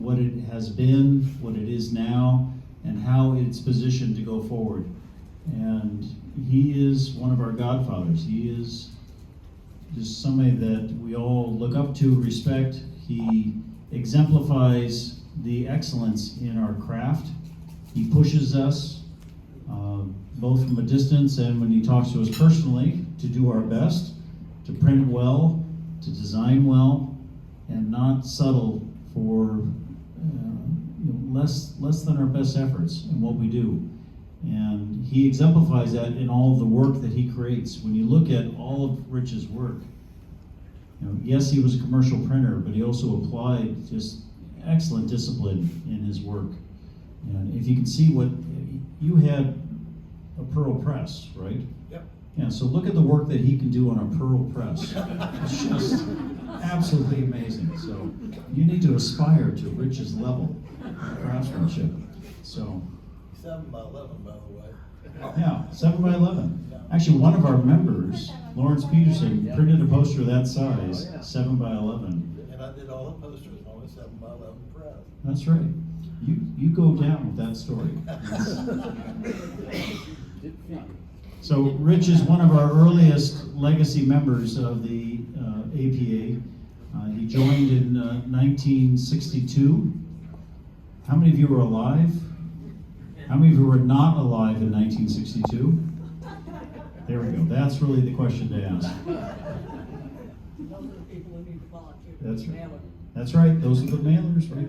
what it has been, what it is now, and how it's positioned to go forward. And he is one of our godfathers. He is just somebody that we all look up to, respect. He exemplifies the excellence in our craft. He pushes us, both from a distance and when he talks to us personally, to do our best, to print well, to design well, and not settle for less than our best efforts in what we do. And he exemplifies that in all of the work that he creates. When you look at all of Rich's work, yes, he was a commercial printer, but he also applied just excellent discipline in his work. And if you can see what you had, a Pearl press, right? Yep. Yeah, so look at the work that he can do on a Pearl press. It's just absolutely amazing. So you need to aspire to Rich's level of craftsmanship. So 7 by 11, by the way. yeah, 7 by 11. Actually, one of our members, Lawrence Peterson, printed a poster that size, 7 by 11. And I did all the posters on a 7 by 11 press. That's right. You go down with that story. So Rich is one of our earliest legacy members of the APA. He joined in 1962. How many of you were alive? How many of you were not alive in 1962? There we go. That's really the question to ask. Those are the people who need to volunteer. That's right. That's right. Those are the mailers right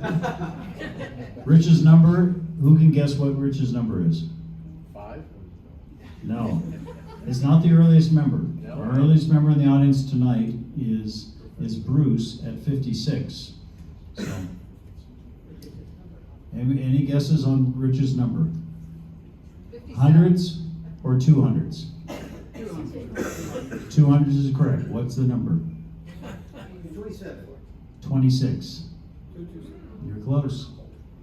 there. Rich's number. Who can guess what Rich's number is? 5? No. It's not the earliest member. No. Our earliest member in the audience tonight is Bruce at 56. So, any guesses on Rich's number? 100s or 200s? 200s is correct. What's the number? 27. 26. You're close.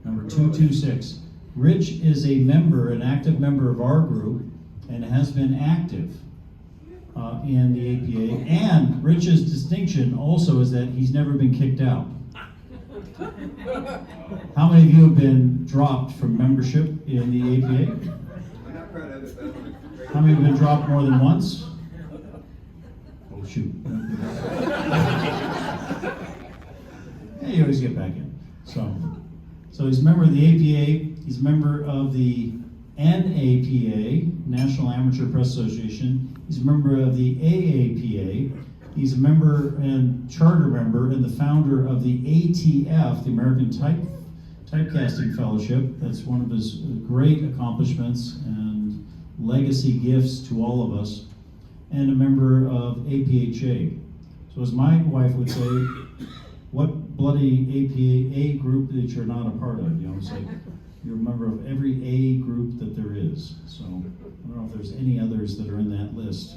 Number 226. Rich is a member, an active member of our group, and has been active in the APA. And Rich's distinction also is that he's never been kicked out. How many of you have been dropped from membership in the APA? I'm not proud of it, but I'm gonna- How many have been dropped more than once? Oh, shoot. Yeah, you always get back in. So he's a member of the APA. He's a member of the NAPA, National Amateur Press Association. He's a member of the AAPA. He's a member and charter member and the founder of the ATF, the American Typecasting Fellowship. That's one of his great accomplishments and legacy gifts to all of us. And a member of APHA. So as my wife would say, what bloody APA group that you're not a part of? It's like you're a member of every A group that there is. So I don't know if there's any others that are in that list.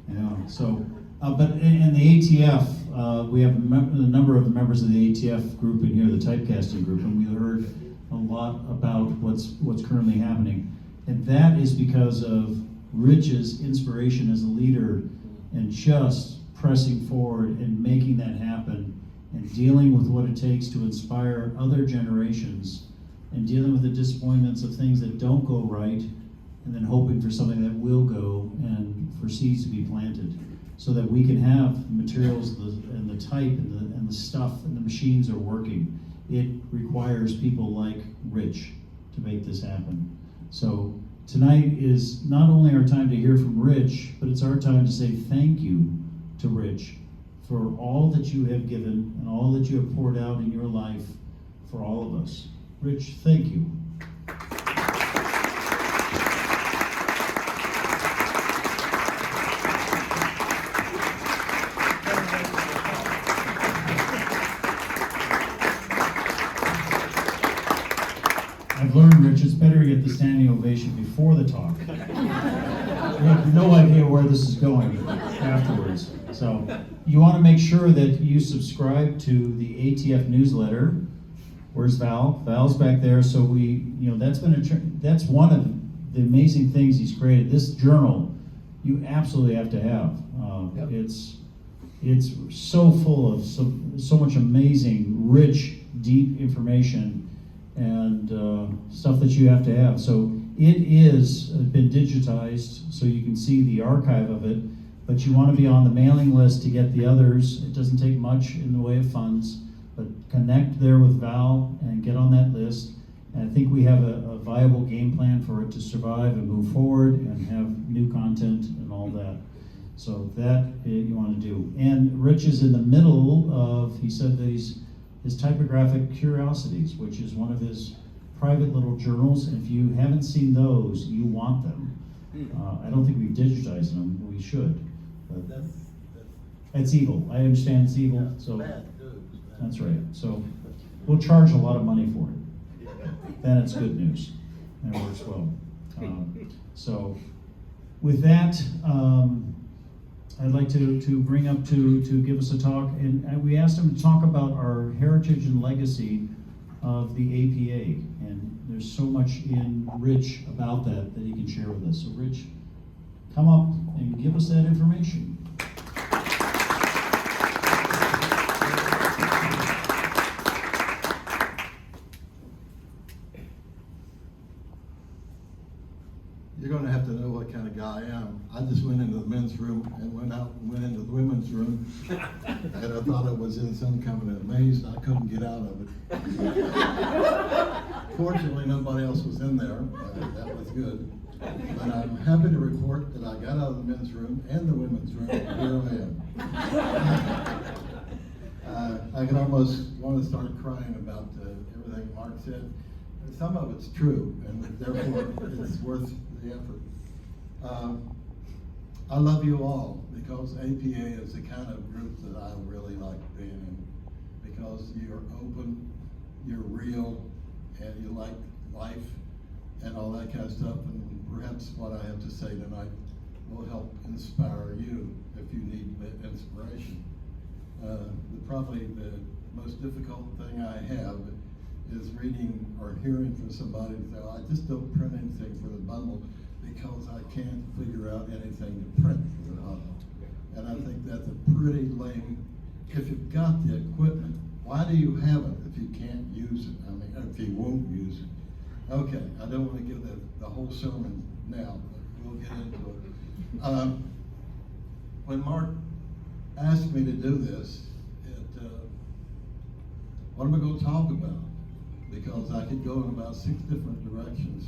Yeah. So, but in the ATF, we have a number of the members of the ATF group in here, the typecasting group, and we heard a lot about what's currently happening, and that is because of Rich's inspiration as a leader and just pressing forward and making that happen and dealing with what it takes to inspire other generations and dealing with the disappointments of things that don't go right and then hoping for something that will go and for seeds to be planted so that we can have materials and the type and the stuff and the machines are working. It requires people like Rich to make this happen. So tonight is not only our time to hear from Rich, but it's our time to say thank you to Rich for all that you have given and all that you have poured out in your life for all of us. Rich, thank you. I've learned, Rich, it's better to get the standing ovation before the talk. We have no idea where this is going afterwards. So you want to make sure that you subscribe to the ATF newsletter. Where's Val? Val's back there. So that's one of the amazing things he's created. This journal, you absolutely have to have. Yep. It's it's so full of so much amazing, rich, deep information and stuff that you have to have. So it is been digitized, so you can see the archive of it, but you want to be on the mailing list to get the others. It doesn't take much in the way of funds, but connect there with Val and get on that list. And I think we have a viable game plan for it to survive and move forward and have new content and all that. So that you want to do. And Rich is in the middle of, he said that his typographic curiosities, which is one of his private little journals. And if you haven't seen those, you want them. I don't think we've digitized them. We should. But That's it's evil. I understand it's evil. So bad news. man. that's right. So we'll charge a lot of money for it. Then it's good news. And it works well. So with that, I'd like to bring up to give us a talk, and we asked him to talk about our heritage and legacy of the APA, and there's so much in Rich about that he can share with us. So Rich, come up and give us that information. You're going to have to know what kind of guy I am. I just went into the men's room and went out and went into the women's room, and I thought I was in some kind of a maze, and I couldn't get out of it. Fortunately, nobody else was in there. That was good. But I'm happy to report that I got out of the men's room and the women's room, and here I am. I can almost want to start crying about everything Mark said. Some of it's true, and therefore it's worth the effort. I love you all because APA is the kind of group that I really like being in, because you're open, you're real, and you like life and all that kind of stuff. And perhaps what I have to say tonight will help inspire you if you need inspiration. Probably the most difficult thing I have is reading or hearing from somebody say, I just don't print anything for the bundle because I can't figure out anything to print for the bundle. And I think that's a pretty lame, if you've got the equipment, why do you have it if you can't use it? I mean, if you won't use it. Okay, I don't want to give the whole sermon now, but we'll get into it. When Mark asked me to do this, what am I going to talk about? Because I could go in about 6 different directions.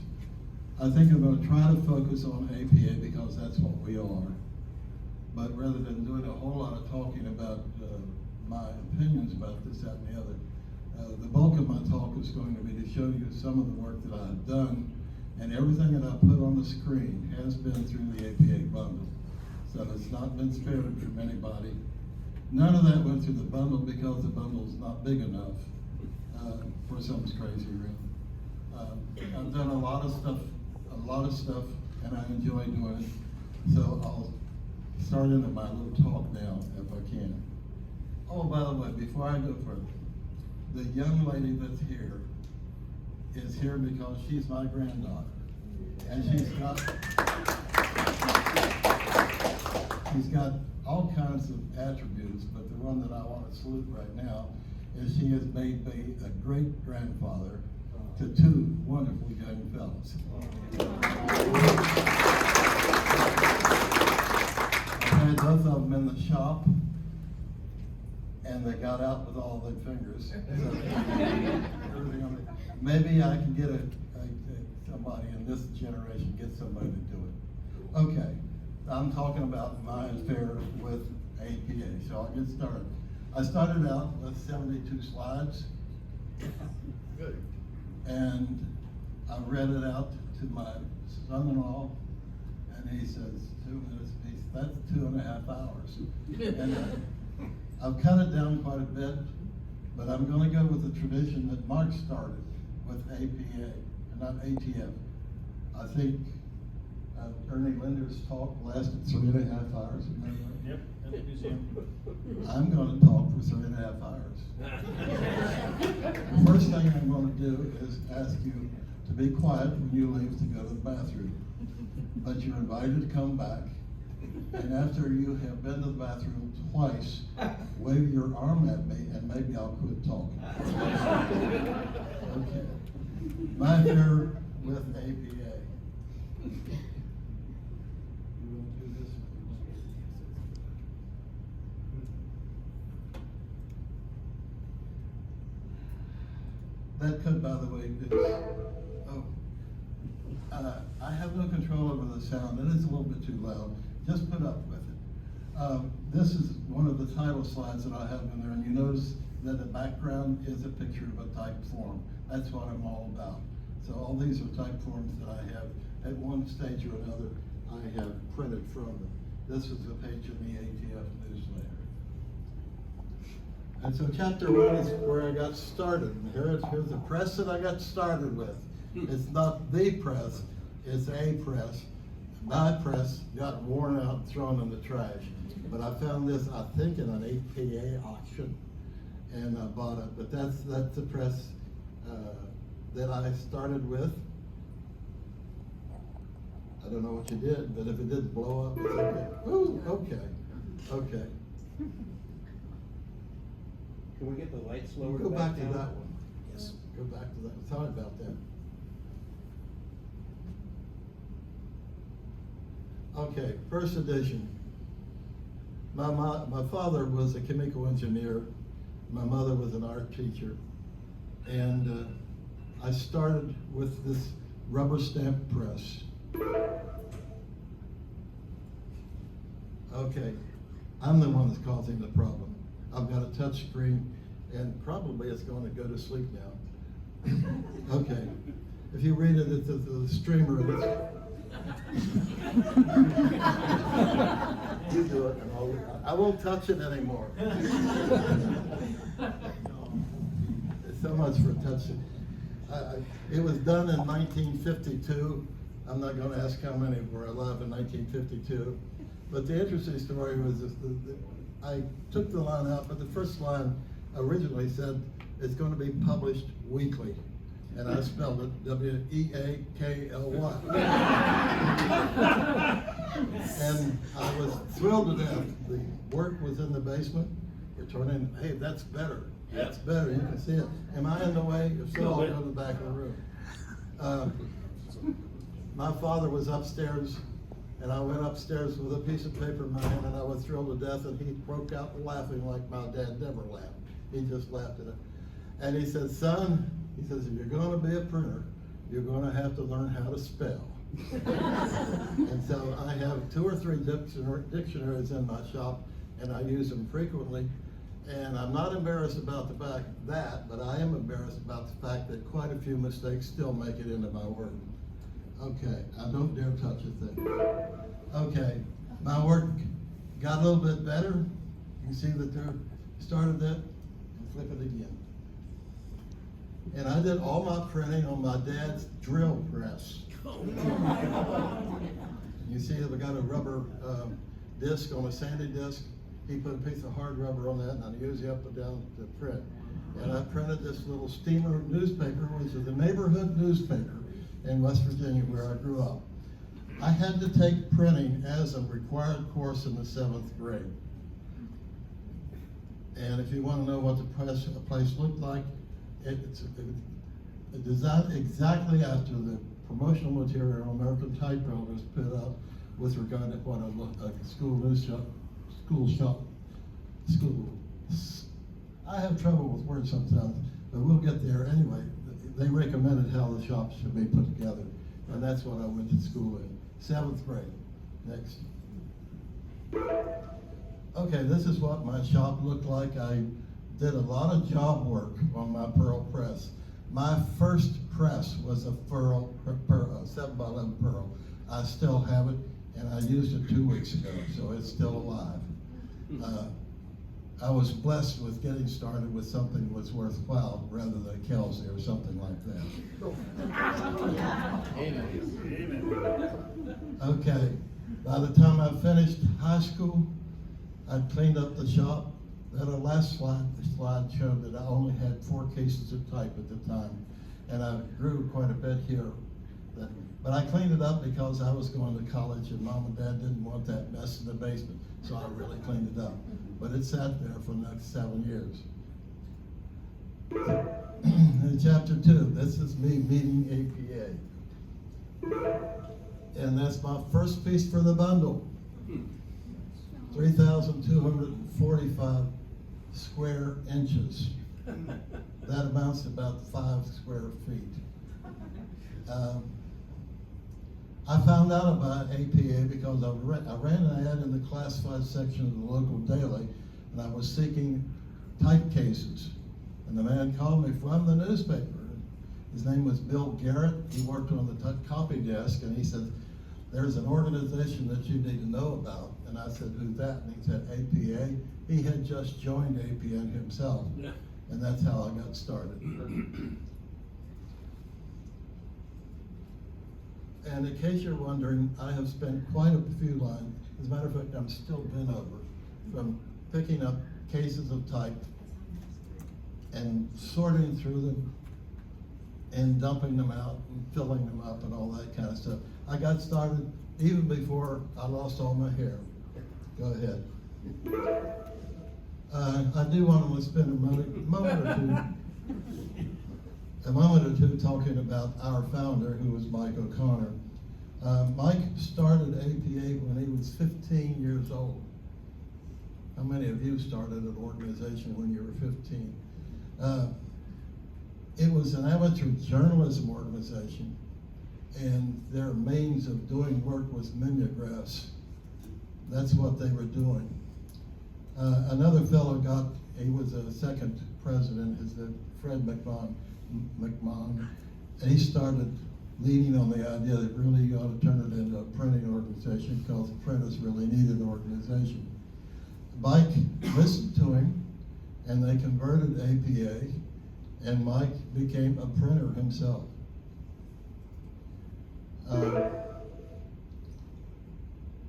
I think I'm going to try to focus on APA because that's what we are. But rather than doing a whole lot of talking about my opinions about this, that, and the other, the bulk of my talk is going to be to show you some of the work that I've done, and everything that I put on the screen has been through the APA bundle. So it's not been spared from anybody. None of that went through the bundle because the bundle's not big enough for some crazy reason. I've done a lot of stuff, and I enjoy doing it. So I'll start into my little talk now, if I can. Oh, by the way, before I go further, the young lady that's here is here because she's my granddaughter, and she's got all kinds of attributes, but the one that I want to salute right now is she has made me a great grandfather to 2 wonderful young fellows. I had both of them in the shop, and they got out with all their fingers. So, maybe I can get somebody in this generation, get somebody to do it. Okay, I'm talking about my affair with APA, so I'll get started. I started out with 72 slides. Good. And I read it out to my son-in-law, and he says, 2 minutes a piece, that's 2.5 hours. And I've cut it down quite a bit, but I'm going to go with the tradition that Mark started with APA, and not ATF. I think Ernie Linder's talk lasted 3.5 hours. Yep, at the museum. I'm going to talk for 3.5 hours. The first thing I'm going to do is ask you to be quiet when you leave to go to the bathroom. But you're invited to come back And after you have been to the bathroom twice, wave your arm at me and maybe I'll quit talking. Okay. My fear with APA. You want to do this? That could, by the way, I have no control over the sound. It is a little bit too loud. Just put up with it. This is one of the title slides that I have in there, and you notice that the background is a picture of a type form. That's what I'm all about. So all these are type forms that I have at one stage or another I have printed from them. This is a page in the ATF newsletter. And so chapter 1 is where I got started. And here's the press that I got started with. It's not the press, it's a press. My press got worn out and thrown in the trash. But I found this, I think, in an APA auction, and I bought it. But that's the press that I started with. I don't know what you did, but if it didn't blow up, it's okay. Ooh, okay, okay. Can we get the lights lowered Go back to down? that one. Yes. Go back to that. Sorry about that. Okay, first edition. My father was a chemical engineer. My mother was an art teacher. And I started with this rubber stamp press. Okay, I'm the one that's causing the problem. I've got a touch screen, and probably it's going to go to sleep now. Okay, if you read it, it's the streamer. You do it, and I won't touch it anymore. So much for touching. It was done in 1952. I'm not going to ask how many were alive in 1952. But the interesting story was this, I took the line out, but the first line originally said it's going to be published weekly. And I spelled it W-E-A-K-L-Y. And I was thrilled to death. The work was in the basement. We're turning, hey, that's better. That's better. You can see it. Am I in the way? If so, I'll go to the back of the room. My father was upstairs, and I went upstairs with a piece of paper in my hand, and I was thrilled to death, and he broke out laughing like my dad never laughed. He just laughed at it. And he said, son, he says, if you're going to be a printer, you're going to have to learn how to spell. And so I have 2 or 3 dictionaries in my shop, and I use them frequently. And I'm not embarrassed about the fact that, but I am embarrassed about the fact that quite a few mistakes still make it into my work. Okay, I don't dare touch a thing. Okay, my work got a little bit better. You see that there, started that, and flip it again. And I did all my printing on my dad's drill press. You see that we got a rubber disc on a sandy disc. He put a piece of hard rubber on that, and I used it up and down to print. And I printed this little steamer newspaper, which is a neighborhood newspaper in West Virginia where I grew up. I had to take printing as a required course in the 7th grade. And if you want to know what the place looked like, it's designed exactly after the promotional material American Typewriters put up with regard to what a school. I have trouble with words sometimes, but we'll get there anyway. They recommended how the shop should be put together, and that's what I went to school in. 7th grade. Next. Okay, this is what my shop looked like. I did a lot of job work on my Pearl press. My first press was a Pearl, 7x11 Pearl. I still have it, and I used it 2 weeks ago, so it's still alive. I was blessed with getting started with something that was worthwhile rather than Kelsey or something like that. Okay, by the time I finished high school, I cleaned up the shop. That last slide showed that I only had 4 cases of type at the time, and I grew quite a bit here. But I cleaned it up because I was going to college and mom and dad didn't want that mess in the basement, so I really cleaned it up. But it sat there for the next 7 years. In chapter 2, this is me meeting APA. And that's my first piece for the bundle. 3,245 square inches. That amounts to about 5 square feet. I found out about APA because I ran an ad in the classified section of the local daily, and I was seeking type cases. And the man called me from the newspaper. His name was Bill Garrett. He worked on the copy desk, and he said, "There's an organization that you need to know about." And I said, "Who's that?" And he said, "APA." He had just joined APA himself, and that's how I got started. And in case you're wondering, I have spent quite a few lines. As a matter of fact, I'm still bent over from picking up cases of type and sorting through them and dumping them out and filling them up and all that kind of stuff. I got started even before I lost all my hair. Go ahead. I do want to spend a moment or two talking about our founder, who was Mike O'Connor. Mike started APA when he was 15 years old. How many of you started an organization when you were 15? It was an amateur journalism organization, and their means of doing work was mimeographs. That's what they were doing. Another fellow he was a second president, is Fred McMahon, and he started leaning on the idea that really you ought to turn it into a printing organization because printers really needed an organization. Mike listened to him, and they converted APA, and Mike became a printer himself.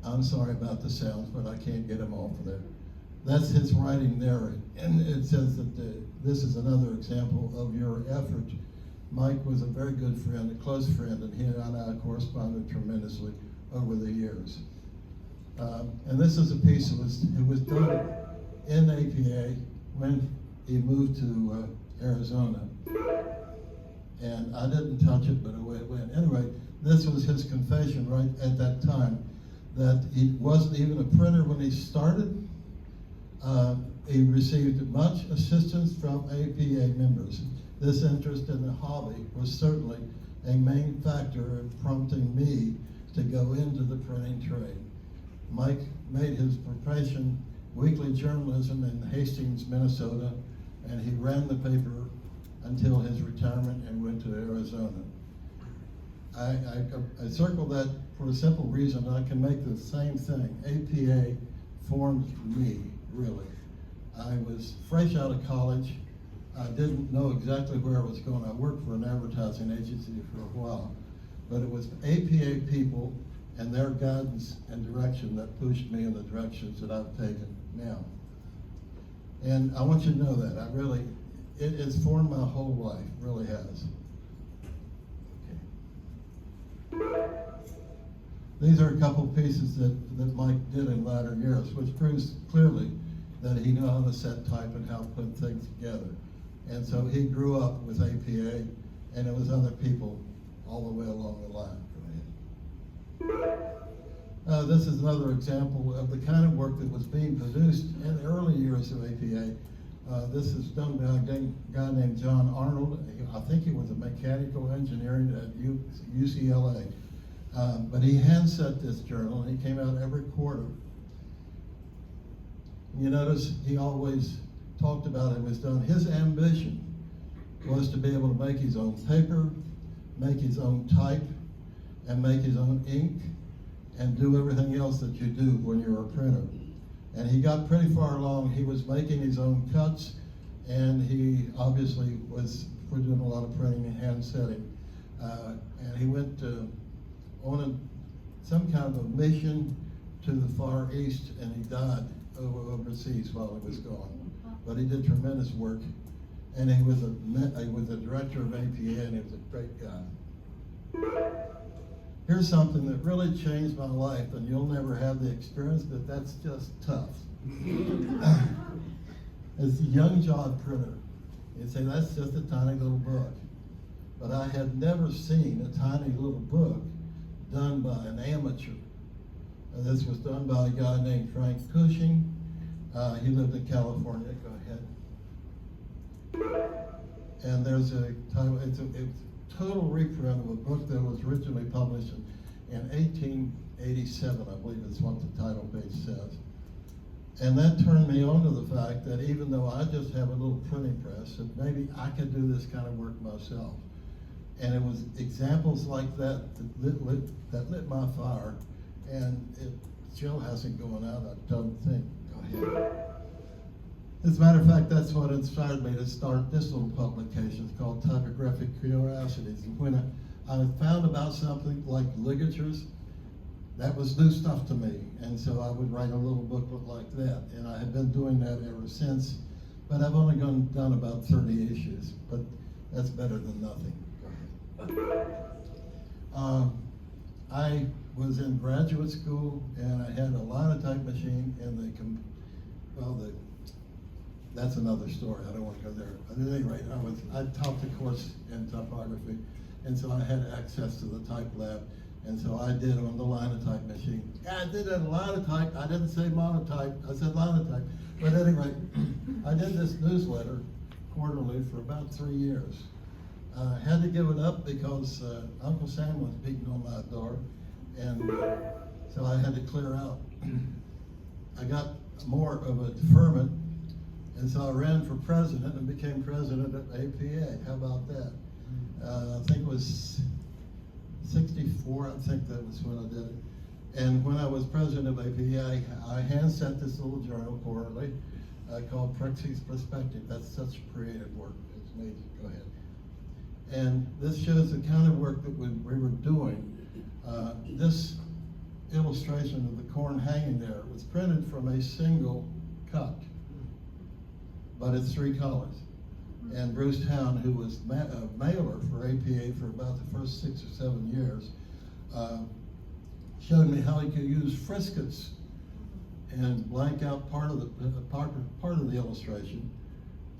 I'm sorry about the sounds, but I can't get them off of there. That's his writing there, and it says that this is another example of your effort. Mike was a very good friend, a close friend, and he and I corresponded tremendously over the years. And this is a piece that was done in APA when he moved to Arizona. And I didn't touch it, but away it went. Anyway, this was his confession right at that time, that he wasn't even a printer when he started. He received much assistance from APA members. This interest in the hobby was certainly a main factor in prompting me to go into the printing trade. Mike made his profession weekly journalism in Hastings, Minnesota, and he ran the paper until his retirement and went to Arizona. I circle that for a simple reason. I can make the same thing. APA formed me, really. I was fresh out of college. I didn't know exactly where I was going. I worked for an advertising agency for a while, but it was APA people and their guidance and direction that pushed me in the directions that I've taken now. And I want you to know that. It has formed my whole life, really has. Okay. These are a couple pieces that Mike did in latter years, which proves clearly that he knew how to set type and how to put things together. And so he grew up with APA, and it was other people all the way along the line. Go ahead. This is another example of the kind of work that was being produced in the early years of APA. This is done by a guy named John Arnold. I think he was a mechanical engineer at UCLA. But he hand set this journal, and he came out every quarter. You notice he always talked about it was done. His ambition was to be able to make his own paper, make his own type, and make his own ink, and do everything else that you do when you're a printer. And he got pretty far along. He was making his own cuts, and he obviously was doing a lot of printing and hand setting. And he went on some kind of a mission to the Far East, and he died overseas while he was gone. But he did tremendous work, and he was a director of APA, and he was a great guy. here's something that really changed my life, and you'll never have the experience, but that's just tough. It's a young job printer. You'd say, that's just a tiny little book. But I had never seen a tiny little book done by an amateur. And this was done by a guy named Frank Cushing. He lived in California. Go ahead. And there's a title, it's a total reprint of a book that was originally published in 1887, I believe is what the title page says. And that turned me on to the fact that even though I just have a little printing press, that maybe I could do this kind of work myself. And it was examples like that that lit my fire, and it still hasn't gone out, I don't think. Go ahead. As a matter of fact, that's what inspired me to start this little publication. It's called Typographic Curiosities. And when I found about something like ligatures, that was new stuff to me. And so I would write a little booklet like that. And I have been doing that ever since. But I've only done about 30 issues, but that's better than nothing. I was in graduate school, and I had a linotype machine, and that's another story. I don't want to go there. But at any rate, I taught the course in typography, and so I had access to the type lab, and so I did on the linotype machine. I did it on linotype. I didn't say monotype. I said linotype. But at any rate, I did this newsletter quarterly for about 3 years. I had to give it up because Uncle Sam was beating on my door, and so I had to clear out. I got more of a deferment, and so I ran for president and became president of APA. How about that? I think it was 64, I think that was when I did it. And when I was president of APA, I hand sent this little journal quarterly called Prexy's Perspective. That's such creative work. It's amazing. Go ahead. And this shows the kind of work that we were doing. This illustration of the corn hanging there was printed from a single cut, but it's 3 colors. And Bruce Town, who was a mailer for APA for about the first 6 or 7 years, showed me how he could use friscuits and blank out part of the illustration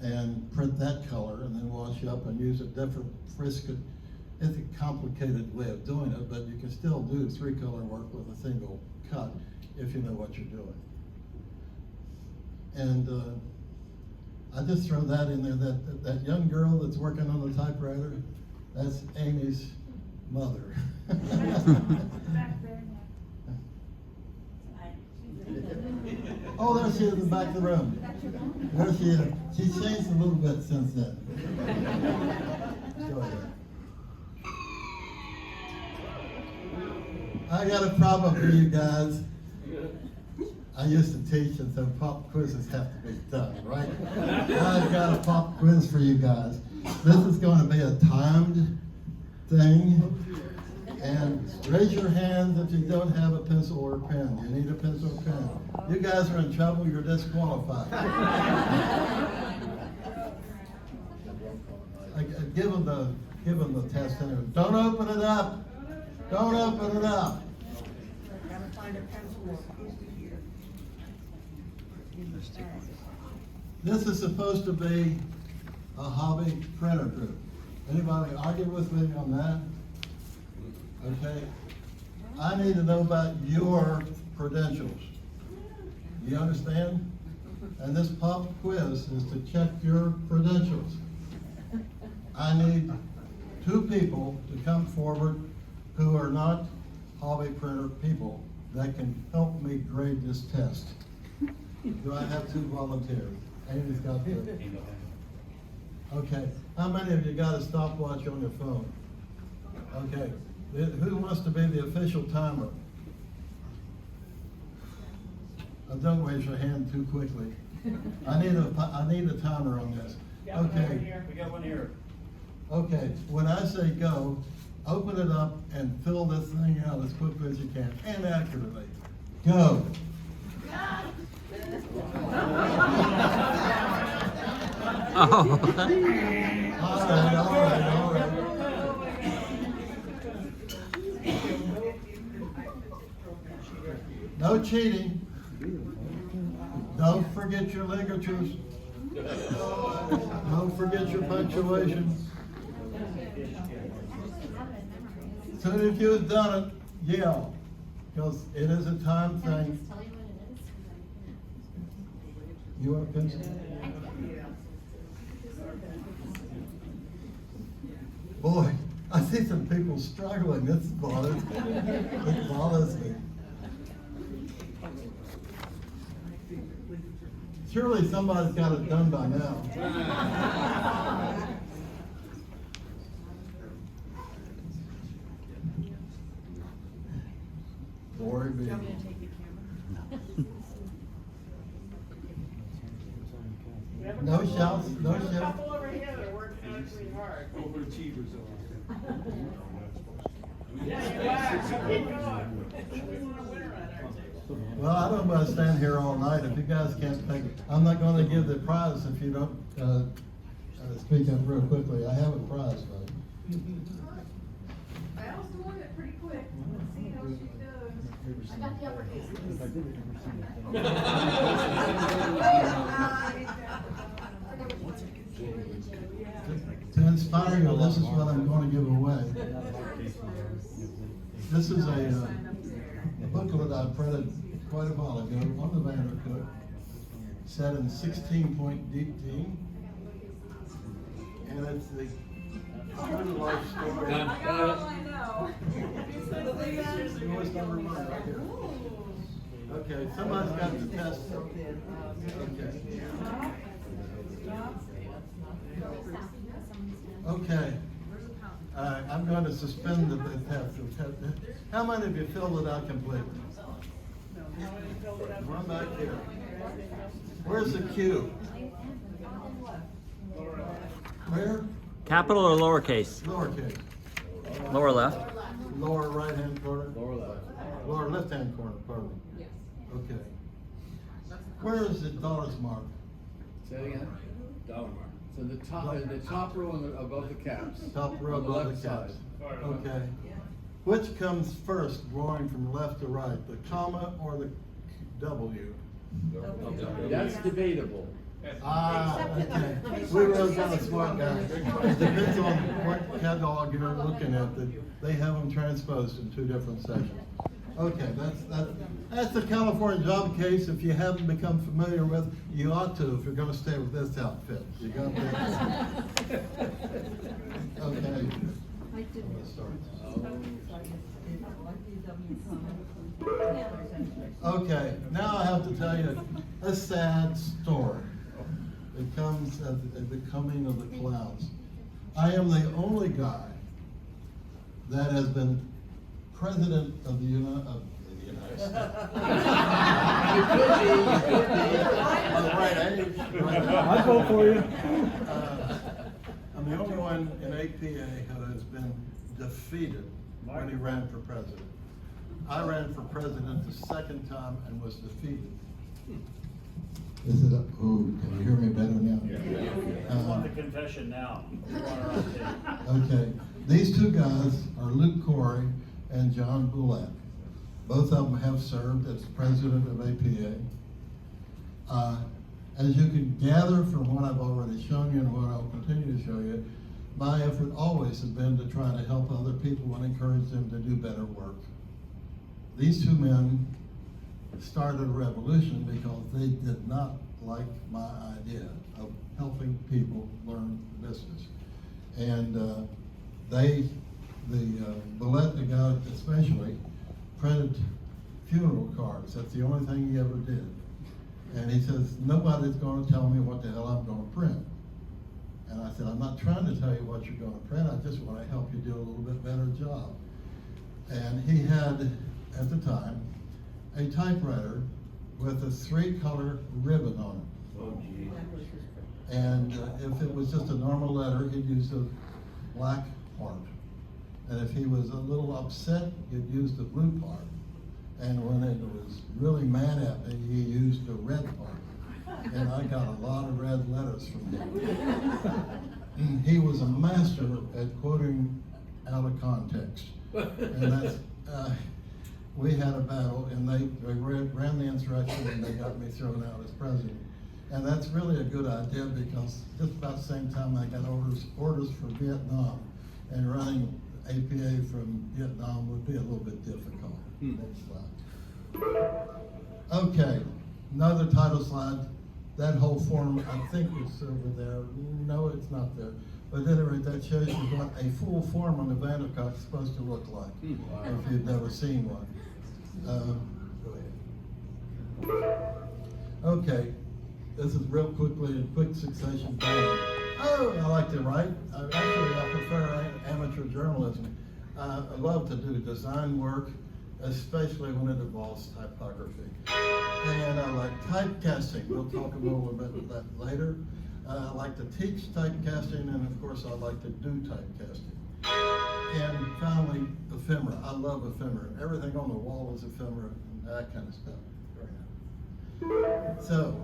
and print that color and then wash up and use a different frisket. It's a complicated way of doing it, but you can still do 3-color work with a single cut if you know what you're doing. And I just throw that in there, that young girl that's working on the typewriter, that's Amy's mother. Oh, there she is in the back of the room. There she is. She's changed a little bit since then. Go ahead. I got a problem for you guys. I used to teach, and so pop quizzes have to be done, right? I've got a pop quiz for you guys. This is going to be a timed thing. And raise your hands if you don't have a pencil or a pen. You need a pencil or pen. You guys are in trouble, you're disqualified. Give them the test anyway. Don't open it up. Don't open it up. Gotta find a pencil or a piece of here. This is supposed to be a hobby printer group. Anybody argue with me on that? Okay. I need to know about your credentials. You understand? And this pop quiz is to check your credentials. I need 2 people to come forward who are not hobby printer people that can help me grade this test. Do I have 2 volunteers? Amy's got 2. Okay. How many of you got a stopwatch on your phone? Okay. Who wants to be the official timer? Don't raise your hand too quickly. I need a timer on this. Okay. We got one here. Okay. When I say go, open it up and fill this thing out as quickly as you can and accurately. Go. All right. No cheating. Don't forget your ligatures. Don't forget your punctuation. Soon as you've done it, yell, because it is a time Can I thing. just tell you what it is? You want a pencil? Boy, I see some people struggling. This bothers me. It bothers me. Surely somebody's got it done by now. Glory be. No shouts, no There's a shouts. couple over here that are working actually hard. Overachievers Yeah, you are. Keep going. We want a winner on our table. Well, I don't want to stand here all night. If you guys can't take it, I'm not going to give the prize if you don't speak up real quickly. I have a prize, folks. Val's doing it pretty quick. Let's see how she does. I got the uppercase. To inspire you, this is what I'm going to give away. This is a booklet I printed quite a while ago on the Vandercook, set in 16-point deep theme. And it's the true life story. I got all I know. You said the leaders. Yours number one right here. Okay, somebody's got the test. Okay. I'm going to suspend the test. How many of you filled it out completely? One back here. Where's the Q? Where? Capital or lowercase? Lowercase. Lower left. Lower right-hand corner? Lower left. Lower left-hand corner, pardon me. Okay. Where is the dollars mark? Say it again. Dollar mark. So the top row above the caps. Top row On the above left the caps. side. Okay. Which comes first, going from left to right, the comma or the W? That's debatable. Ah, okay. We really got a smart guy. It depends on what catalog you're looking at, that they have them transposed in two different sections. Okay, that's the California job case. If you haven't become familiar with, you ought to if you're gonna stay with this outfit. You got that? Okay. Okay, now I have to tell you a sad story. It comes at the coming of the clouds. I am the only guy that has been president of the United States. You could be. Right age. I'd vote for you. I'm the only one in APA who has been defeated when he ran for president. I ran for president the second time and was defeated. Is it, can you hear me better now? I want the confession now. You want her on tape. Okay, these two guys are Luke Corey and John Boulette. Both of them have served as president of APA. As you can gather from what I've already shown you and what I'll continue to show you, my effort always has been to try to help other people and encourage them to do better work. These two men started a revolution because they did not like my idea of helping people learn business. And the Bullet guy especially, printed funeral cards. That's the only thing he ever did. And he says, nobody's going to tell me what the hell I'm going to print. And I said, I'm not trying to tell you what you're going to print. I just want to help you do a little bit better job. And he had, at the time, a typewriter with a 3-color ribbon on it. Oh, geez. And if it was just a normal letter, he'd use a black part. And if he was a little upset, he'd use the blue part. And when it was really mad at me, he used the red part. And I got a lot of red letters from him. He was a master at quoting out of context. And that's, we had a battle, and they ran the insurrection, and they got me thrown out as president. And that's really a good idea, because just about the same time I got orders for Vietnam, and running APA from Vietnam would be a little bit difficult. Next slide. Okay, another title slide. That whole form, I think, is over there. No, it's not there. But at any rate, that shows you what a full form on the Vandercock is supposed to look like, if you've never seen one. Go ahead. Okay, this is real quickly in quick succession. Oh, I like to write. Actually, I prefer amateur journalism. I love to do design work, especially when it involves typography. And I like typecasting. We'll talk a little bit about that later. I like to teach typecasting, and of course I like to do typecasting. And finally, ephemera. I love ephemera. Everything on the wall is ephemera, and that kind of stuff. Very nice. So,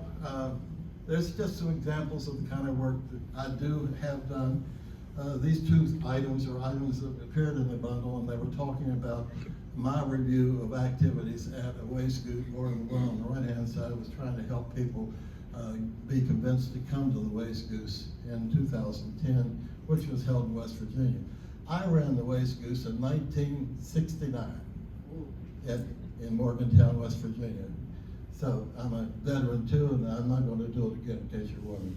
there's just some examples of the kind of work that I do have done. These two items are items that appeared in the bundle, and they were talking about my review of activities at a Wayzgoose, or on the right-hand side, I was trying to help people be convinced to come to the Wayzgoose in 2010, which was held in West Virginia. I ran the Wayzgoose in 1969 in Morgantown, West Virginia. So I'm a veteran too, and I'm not going to do it again in case you're wondering.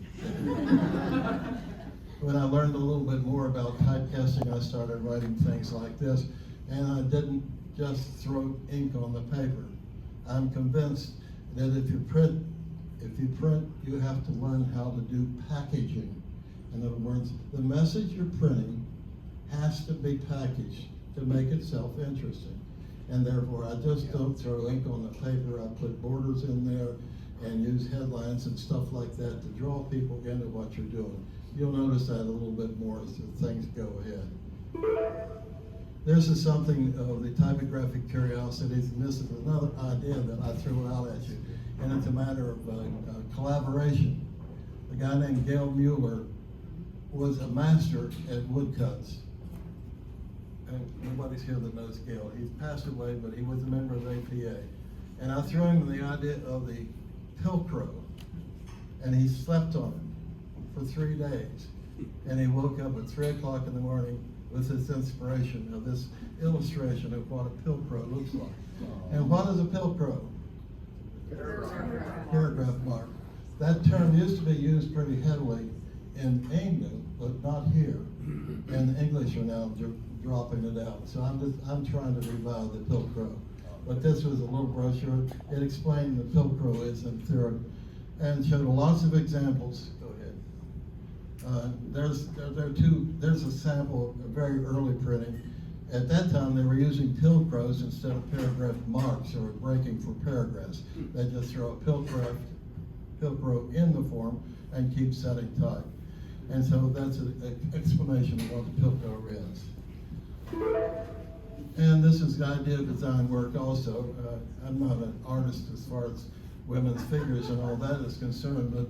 When I learned a little bit more about typecasting, I started writing things like this, and I didn't just throw ink on the paper. I'm convinced that if you print, you have to learn how to do packaging. In other words, the message you're printing has to be packaged to make itself interesting. And therefore, I just don't throw ink on the paper. I put borders in there and use headlines and stuff like that to draw people into what you're doing. You'll notice that a little bit more as things go ahead. This is something of the typographic curiosities, and this is another idea that I threw out at you. And it's a matter of collaboration. A guy named Gail Mueller was a master at woodcuts. And nobody's here that knows Gail. He's passed away, but he was a member of APA. And I threw him the idea of the pilcrow, and he slept on it for 3 days. And he woke up at 3 o'clock in the morning with this inspiration of this illustration of what a pilcrow looks like. And what is a pilcrow? Paragraph mark. That term used to be used pretty heavily in England, but not here. And the English are now dropping it out. So I'm trying to revive the pilcrow. But this was a little brochure. It explained the pilcrow is in theory, and showed lots of examples. Go ahead. There's a sample of very early printing. At that time, they were using pilcrows instead of paragraph marks or breaking for paragraphs. They just throw a pilcrow in the form and keep setting type. And so that's an explanation of what the pilcrow is. And this is the idea of design work also. I'm not an artist as far as women's figures and all that is concerned, but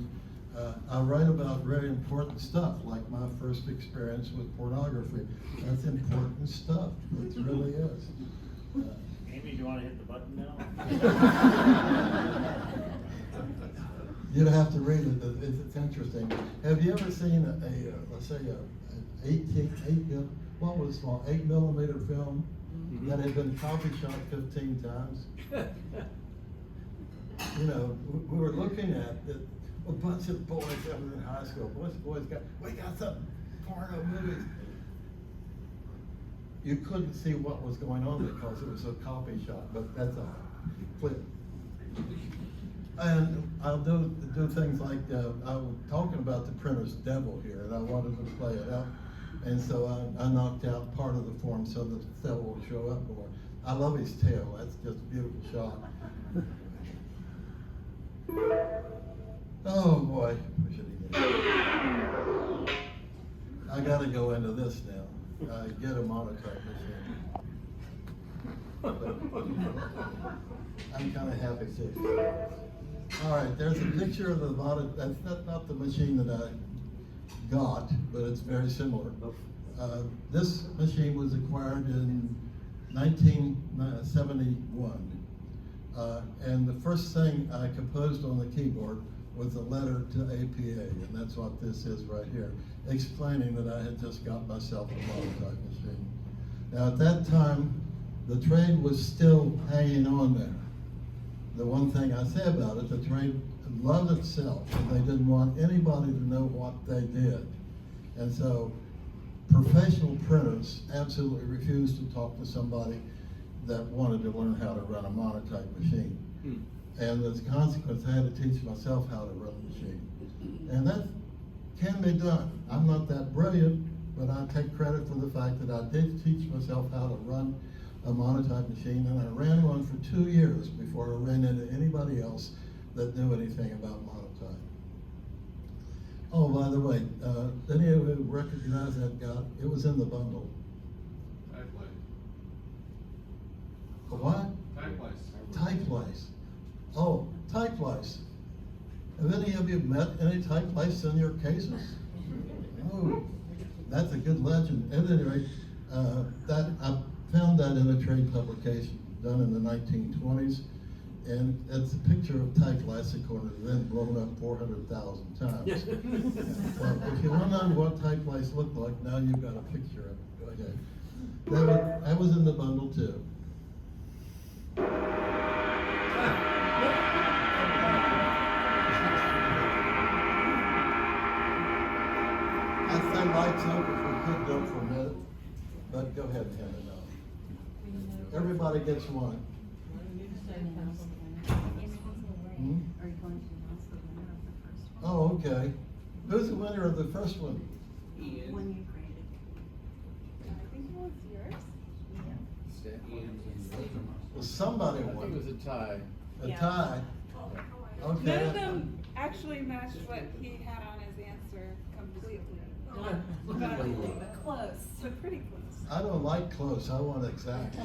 I write about very important stuff, like my first experience with pornography. That's important stuff. It really is. Amy, do you want to hit the button now? You'd have to read it. It's interesting. Have you ever seen let's say, an 8 millimeter film that had been copy shot 15 times? You know, we were looking at it. A bunch of boys that were in high school. We got some porno movies. You couldn't see what was going on because it was a copy shot, but that's all. Flip. And I'll do things like, I was talking about the printer's devil here, and I wanted to play it out. And so I knocked out part of the form so that the devil will show up more. I love his tail. That's just a beautiful shot. Oh boy, I got to go into this now. Get a monotype machine. I'm kind of happy too. All right, there's a picture of the monotype. That's not the machine that I got, but it's very similar. This machine was acquired in 1971. And the first thing I composed on the keyboard was a letter to APA, and that's what this is right here, explaining that I had just got myself a monotype machine. Now at that time, the trade was still hanging on there. The one thing I say about it, the trade loved itself, and they didn't want anybody to know what they did. And so professional printers absolutely refused to talk to somebody that wanted to learn how to run a monotype machine. And as a consequence, I had to teach myself how to run the machine. And that can be done. I'm not that brilliant, but I take credit for the fact that I did teach myself how to run a monotype machine, and I ran one for 2 years before I ran into anybody else that knew anything about monotype. Oh, by the way, any of you recognize that guy? It was in the bundle. A what? Type lice. Oh, type lice. Have any of you met any type lice in your cases? Oh, that's a good legend. At any rate, that I found that in a trade publication done in the 1920s, and it's a picture of type lice according to them blown up 400,000 times. Well, if you want to know what type lice look like, now you've got a picture of it. Go ahead. That was in the bundle too. I'd say lights up if we could go for a minute, but go ahead and hand it out. Everybody gets one. Hmm? Are you going to announce the winner of the first one? Oh, okay. Who's the winner of the first one? One you created. I think it was yours. Well, somebody I think it won. was a tie. A Yeah. tie. None of Okay. them actually matched what he had on his answer completely. But close, but pretty close. I don't like close, I want exact.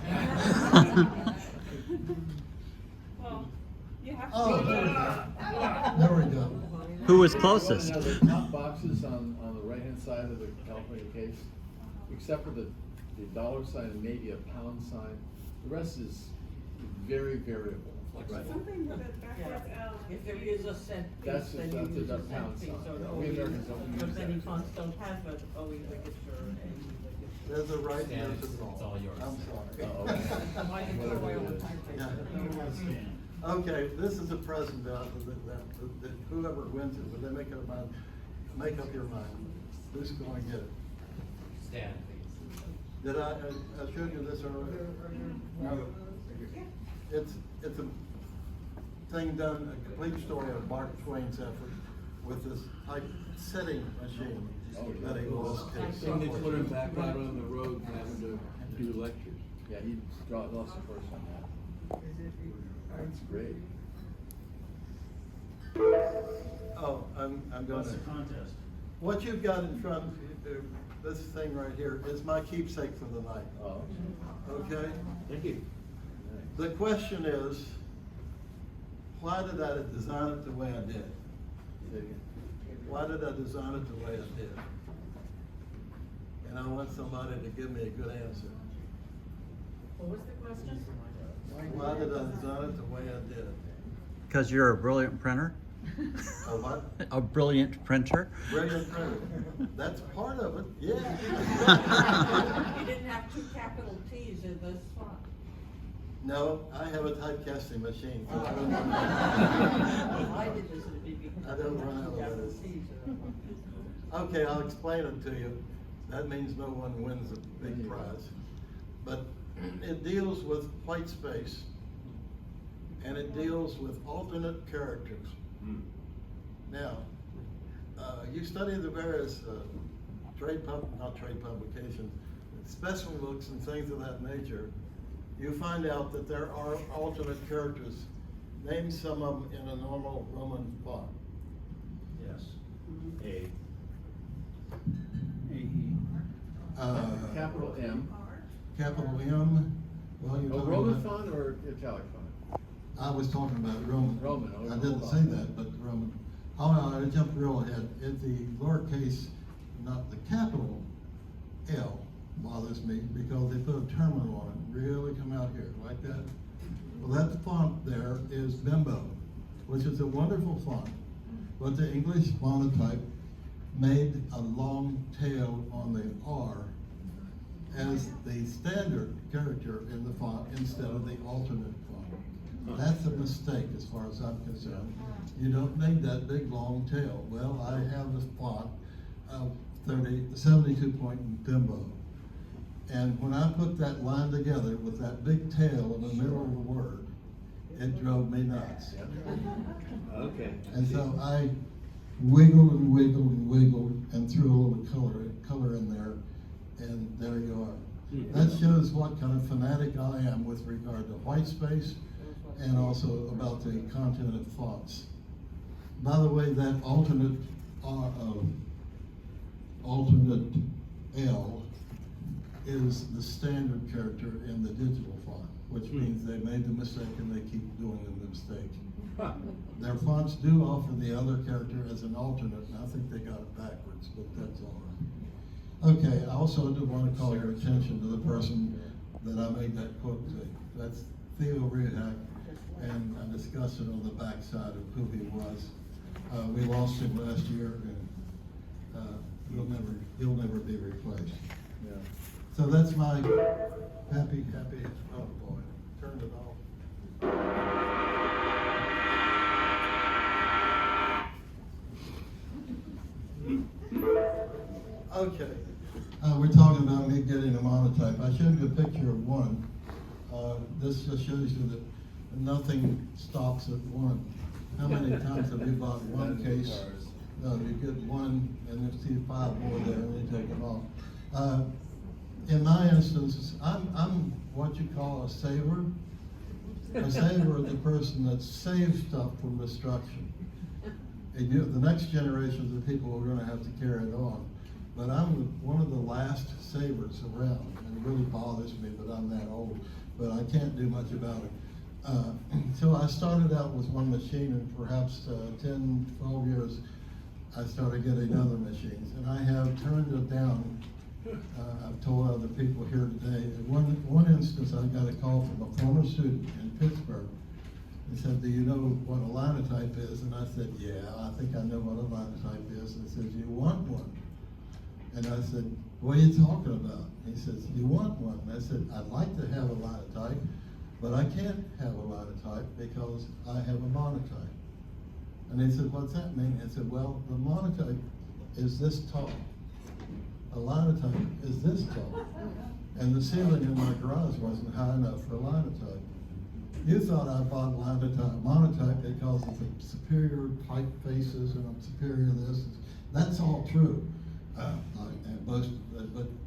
Well, you have to. Oh, there we go. Who was Well, closest? now the top boxes on the right-hand side of the California case, except for the dollar sign and maybe a pound sign, the rest is very variable. Something with a backwards L. If there is a cent piece, That's then just- you that's use a a cent pound piece, sign. or We always, Americans don't use but many that. funds don't have it, always register and register. There's a right and Stan, there's a it's wrong. all yours. I'm sorry. Oh, okay. Why did you Whatever throw away it all the is. typefaces? Okay, this is a present out that whoever wins it, but they make up your mind. Who's going to get it? Stan. Did I showed you this earlier? No. It's a thing done, a complete story of Mark Twain's effort with this type setting machine that he lost his. Then they put him back out on the road and having to do lectures. Yeah, he lost the first on that. That's great. Oh, I'm going What's to. the contest? What you've got in front of you, this thing right here, is my keepsake for the night. Oh, Okay? thank you. The question is, why did I design it the way I did? Why did I design it the way I did? And I want somebody to give me a good answer. What was the question? Why did I design it the way I did? Because you're a brilliant printer? A what? A brilliant printer? Brilliant printer. That's part of it, yeah. You didn't have two capital T's in this spot. No, I have a typecasting machine, so I don't I did this at the beginning. I don't run out of Capital letters. T's in it. Okay, I'll explain it to you. That means no one wins a big prize. But it deals with white space, and it deals with alternate characters. Now, you study the various not trade publications, specimen books and things of that nature, you find out that there are alternate characters. Name some of them in a normal Roman font. Yes. A. A-E. Capital M. Capital M. Well, you're A talking Roman about- font or italic font? I was talking about Roman. Roman, I didn't hold say on. that, but Roman. Oh, no, I jumped real ahead. The lowercase, not the capital L bothers me because they put a terminal on it. really come out here, like that. Well, that font there is Bimbo, which is a wonderful font, but the English monotype made a long tail on the R as the standard character in the font instead of the alternate font. That's a mistake as far as I'm concerned. You don't need that big long tail. Well, I have this font of 72-point Bimbo. And when I put that line together with that big tail in the middle of the word, it drove me nuts. Okay. And so I wiggled and wiggled and wiggled and threw a little color in there, and there you are. That shows what kind of fanatic I am with regard to white space and also about the content of fonts. By the way, that alternate L is the standard character in the digital font, which means they made the mistake and they keep doing the mistake. Their fonts do offer the other character as an alternate, and I think they got it backwards, but that's all right. Okay, I also do want to call your attention to the person that I made that quote to. That's Theo Rehak, and I discussed it on the backside of who he was. We lost him last year, and he'll never be replaced. Yeah. So that's my happy, oh boy, turned it off. Okay, we're talking about me getting a monotype. I showed you a picture of one. This just shows you that nothing stops at one. How many times have you bought one case? No, you get one and you see 5 more there and you take them off. In my instance, I'm what you call a saver. A saver is the person that saves stuff from destruction. And the next generations of people are going to have to carry it on. But I'm one of the last savers around, and it really bothers me that I'm that old, but I can't do much about it. So I started out with one machine, and perhaps 10, 12 years, I started getting other machines, and I have turned it down. I've told other people here today. In one instance, I got a call from a former student in Pittsburgh. He said, "Do you know what a linotype is?" And I said, "Yeah, I think I know what a linotype is." And he says, "You want one?" And I said, "What are you talking about?" He says, "You want one?" And I said, "I'd like to have a linotype, but I can't have a linotype because I have a monotype." And he said, "What's that mean?" I said, "Well, the monotype is this tall. A linotype is this tall. And the ceiling in my garage wasn't high enough for a linotype. You thought I bought monotype because of the superior typefaces and I'm superior this. That's all true. But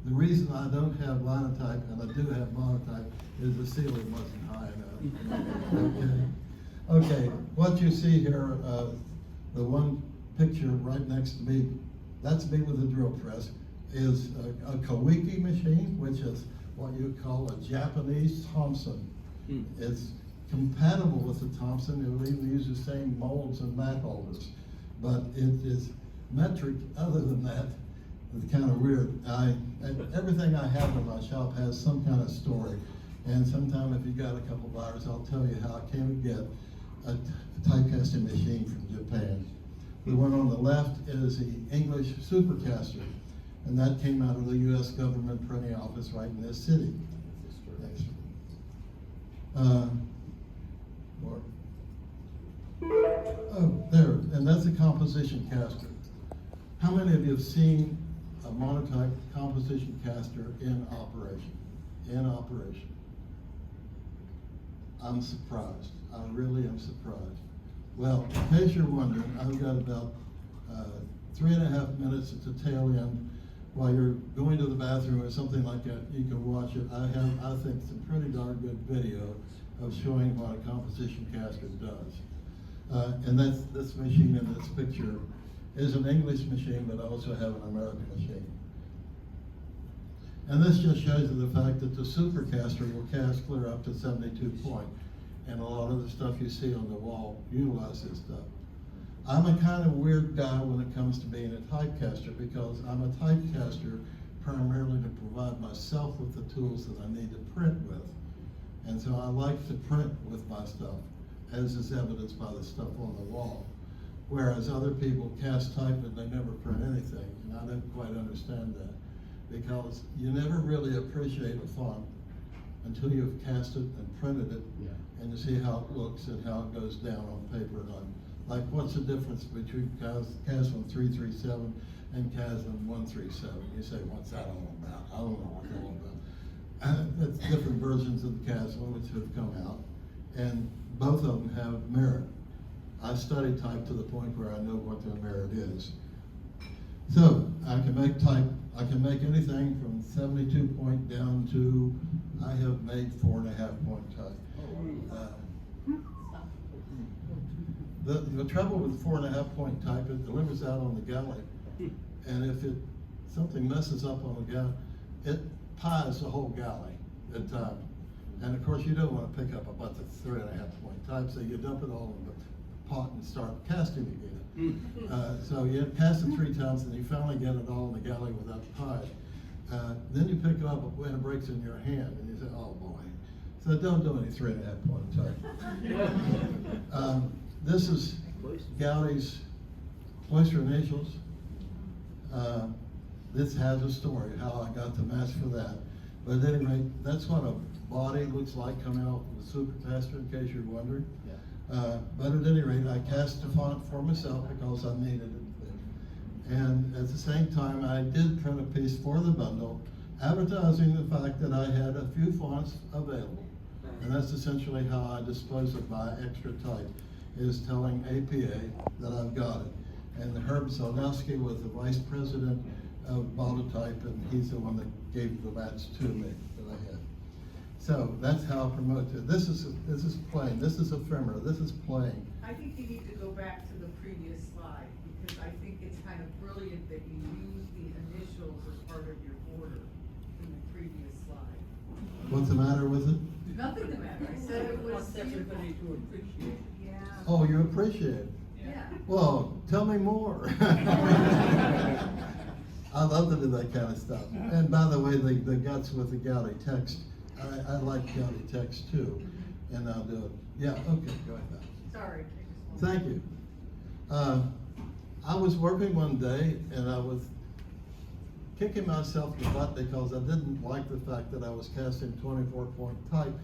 the reason I don't have linotype and I do have monotype is the ceiling wasn't high enough." Okay, what you see here, the one picture right next to me, that's me with a drill press, is a Kawiki machine, which is what you call a Japanese Thompson. It's compatible with the Thompson. It will even use the same molds and mat holders, but it is metric. Other than that, it's kind of weird. Everything I have in my shop has some kind of story, and sometime if you got a couple of hours, I'll tell you how I came to get a typecasting machine from Japan. The one on the left is the English Supercaster, and that came out of the U.S. government printing office right in this city. Oh, there, and that's a composition caster. How many of you have seen a monotype composition caster in operation? In operation. I'm surprised. I really am surprised. Well, in case you're wondering, I've got about 3.5 minutes at the tail end. While you're going to the bathroom or something like that, you can watch it. I have, I think, some pretty darn good video of showing what a composition caster does. And that's this machine in this picture is an English machine, but I also have an American machine. And this just shows you the fact that the Supercaster will cast clear up to 72 point. And a lot of the stuff you see on the wall utilize this stuff. I'm a kind of weird guy when it comes to being a typecaster because I'm a typecaster primarily to provide myself with the tools that I need to print with. And so I like to print with my stuff, as is evidenced by the stuff on the wall. Whereas other people cast type and they never print anything, and I don't quite understand that. Because you never really appreciate a font until you've cast it and printed it, and you see how it looks and how it goes down on paper. And like, what's the difference between Caswin 337 and Caswin 137? You say, what's that all about? I don't know what they're all about. It's different versions of the Caswin which have come out, and both of them have merit. I studied type to the point where I know what their merit is. So I can make type. I can make anything from 72 point down to, I have made 4.5 point type. The trouble with 4.5 point type, it delivers out on the galley, and if something messes up on the galley, it pies the whole galley at times. And of course, you don't want to pick up a bunch of 3.5 point type, so you dump it all in the pot and start casting again. So you cast it 3 times, and you finally get it all in the galley without pie. Then you pick it up and it breaks in your hand, and you say, "Oh boy!" So don't do any 3.5 point type. This is Gowdy's Cloister Initials. This has a story, how I got the match for that. But at any rate, that's what a body looks like coming out from the supercaster, in case you're wondering. But at any rate, I cast the font for myself because I needed it. And at the same time, I did print a piece for the bundle, advertising the fact that I had a few fonts available. And that's essentially how I dispose of my extra type, is telling APA that I've got it. And Herb Zalnowski was the vice president of Baltotype, and he's the one that gave the match to me that I had. So that's how I promote it. This is plain. This is ephemera. This is plain. I think you need to go back to the previous slide, because I think it's kind of brilliant that you use the initials as part of your border in the previous slide. What's the matter with it? Nothing the matter, I said it was. Wants everybody to appreciate. Yeah. Oh, you appreciate it. Yeah. Well, tell me more. I love to do that kind of stuff. And by the way, the guts with the Gowdy text, I like Gowdy text too, and I'll do it. Yeah, okay, go ahead. Sorry. Thank you. I was working one day and I was kicking myself in the butt because I didn't like the fact that I was casting 24 point type.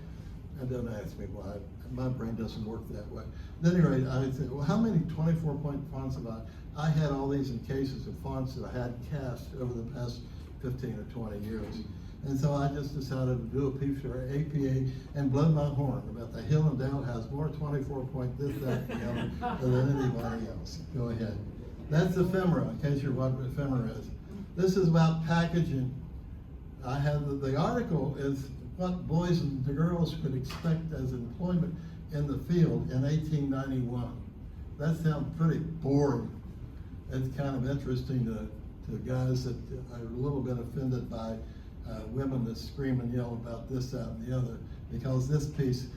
And don't ask me why. My brain doesn't work that way. At any rate, I said, well, how many 24 point fonts have I had all these in cases of fonts that I had cast over the past 15 or 20 years. And so I just decided to do a piece for APA and blow my horn about the Hill and Dale has more 24 point this, that, and the other than anybody else. Go ahead. That's ephemera, in case you're wondering what ephemera is. This is about packaging. I have the article is what boys and the girls could expect as employment in the field in 1891. That sounds pretty boring. It's kind of interesting to guys that are a little bit offended by women that scream and yell about this, that, and the other, because this piece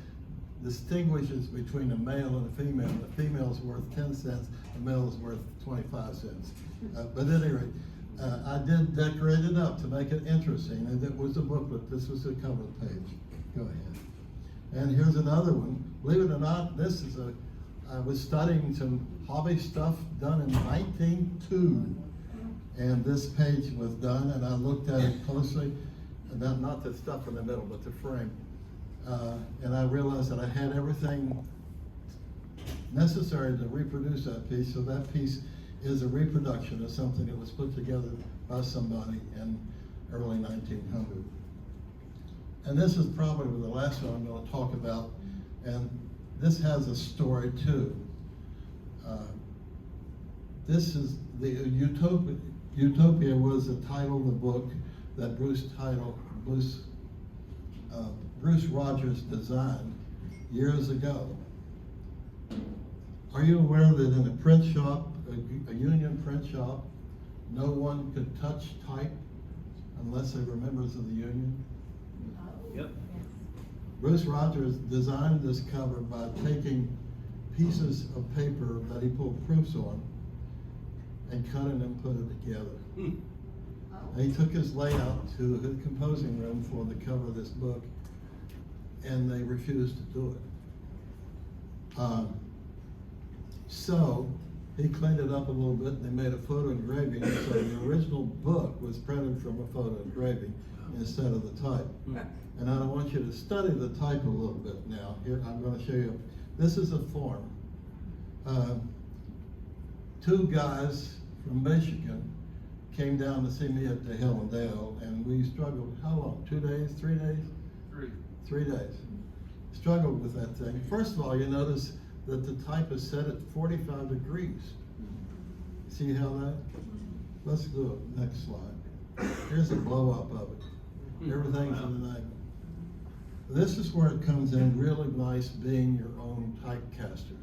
distinguishes between a male and a female. The female's worth 10 cents, the male is worth 25 cents. But at any rate, I did decorate it up to make it interesting, and it was a booklet. This was the cover page. Go ahead. And here's another one. Believe it or not, this is I was studying some hobby stuff done in 1902. And this page was done, and I looked at it closely, and not the stuff in the middle, but the frame. And I realized that I had everything necessary to reproduce that piece. So that piece is a reproduction of something that was put together by somebody in early 1900. And this is probably the last one I'm going to talk about, and this has a story too. This is the Utopia was the title of the book that Bruce Rogers designed years ago. Are you aware that in a print shop, a union print shop, no one could touch type unless they were members of the union? Yep. Bruce Rogers designed this cover by taking pieces of paper that he pulled proofs on and cutting and put it together. He took his layout to his composing room for the cover of this book, and they refused to do it. So he cleaned it up a little bit, and they made a photo engraving. So the original book was printed from a photo engraving instead of the type. And I want you to study the type a little bit now. Here, I'm going to show you. This is a form. Two guys from Michigan came down to see me at the Hill and Dale, and we struggled. How long? 2 days? 3 days? 3 days. Struggled with that thing. First of all, you notice that the type is set at 45 degrees. See how that? Let's do it. Next slide. Here's a blow up of it. Everything's in an angle. This is where it comes in really nice being your own typecaster,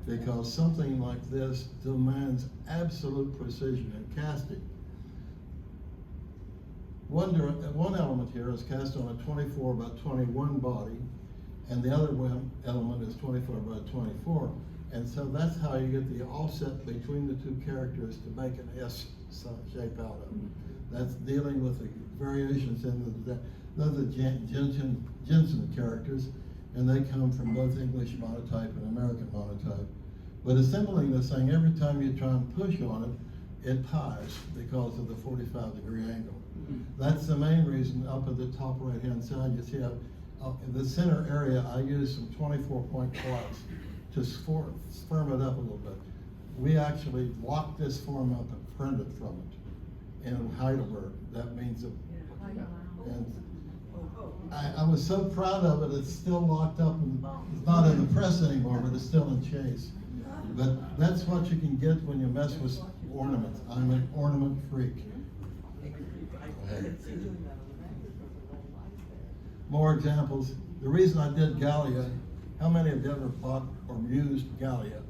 because something like this demands absolute precision in casting. One element here is cast on a 24 by 21 body, and the other one element is 24 by 24. And so that's how you get the offset between the two characters to make an S shape out of it. That's dealing with the variations in those are Jensen characters, and they come from both English monotype and American monotype. But assembling this thing, every time you try and push on it, it pies because of the 45-degree angle. That's the main reason up at the top right-hand side, you see in the center area, I used some 24-point plots to firm it up a little bit. We actually locked this form up and printed from it in Heidelberg. That means it. And I was so proud of it, it's still locked up and it's not in the press anymore, but it's still in Chase. But that's what you can get when you mess with ornaments. I'm an ornament freak. More examples. The reason I did Gallia, how many have you ever bought or used Gallia?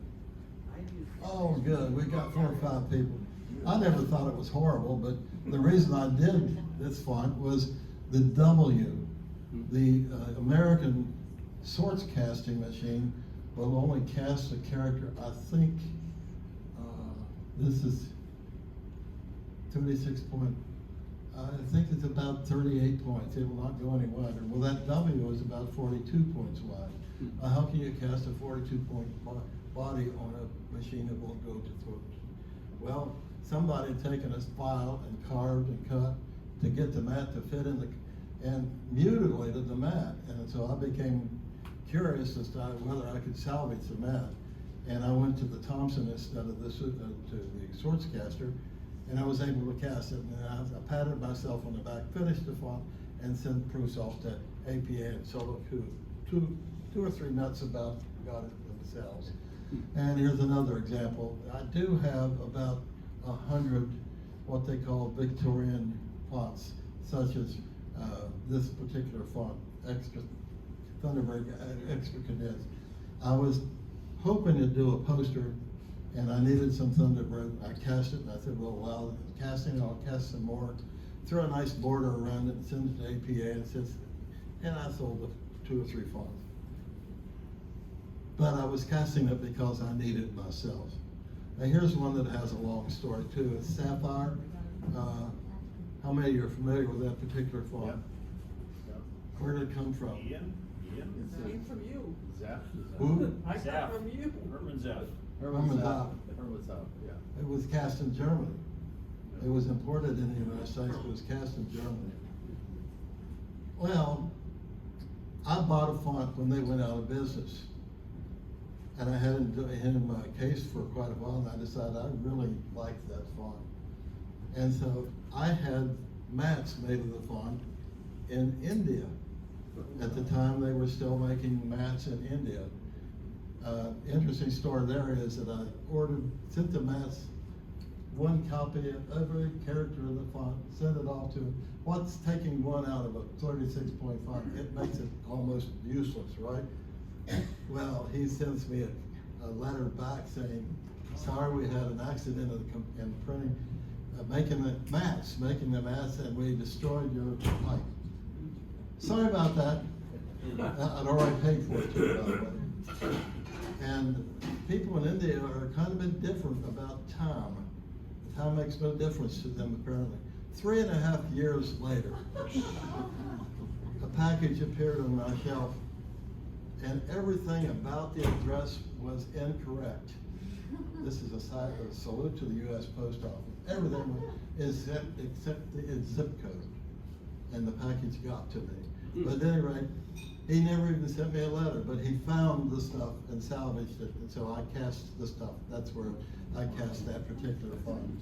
Oh, good. We got 4 or 5 people. I never thought it was horrible, but the reason I did this font was the W. The American sorts casting machine will only cast a character, I think, this is 36 point, I think it's about 38 points. It will not go any wider. Well, that W is about 42 points wide. How can you cast a 42-point body on a machine that won't go to throat? Well, somebody had taken a file and carved and cut to get the mat to fit in and mutilated the mat. And so I became curious as to whether I could salvage the mat. And I went to the Thompson instead of to the Sorts Caster, and I was able to cast it. And I patted myself on the back, finished the font, and sent proofs off to APA and Solo, who two or three nuts about got it themselves. And here's another example. I do have about 100 what they call Victorian fonts, such as this particular font, extra Thunderbird, extra condensed. I was hoping to do a poster, and I needed some Thunderbird. I cast it, and I said, well, while casting, I'll cast some more. Threw a nice border around it, and send it to APA, and I sold 2 or 3 fonts. But I was casting it because I needed it myself. Now here's one that has a long story too. It's Sapphire. How many of you are familiar with that particular font? Yep. Where did it come from? Ian? Came from you. Zap? Who? I got from you. Herman Zapp. Herman Zapp. Herman Zapp, yeah. It was cast in Germany. It was imported in the United States, but it was cast in Germany. Well, I bought a font when they went out of business. And I had it in my case for quite a while, and I decided I really liked that font. And so I had mats made of the font in India. At the time, they were still making mats in India. Interesting story there is that I sent the mats, one copy of every character of the font, sent it off to him. What's taking one out of a 36-point font? It makes it almost useless, right? Well, he sends me a letter back saying, sorry, we had an accident in printing, making the mats, and we destroyed your type. Sorry about that. I'd already paid for it too, by the way. And people in India are kind of a bit different about time. Time makes no difference to them, apparently. 3.5 years later, a package appeared on my shelf, and everything about the address was incorrect. This is a salute to the U.S. Post Office. Everything is except its zip code, and the package got to me. But at any rate, he never even sent me a letter, but he found the stuff and salvaged it, and so I cast the stuff. That's where I cast that particular fund.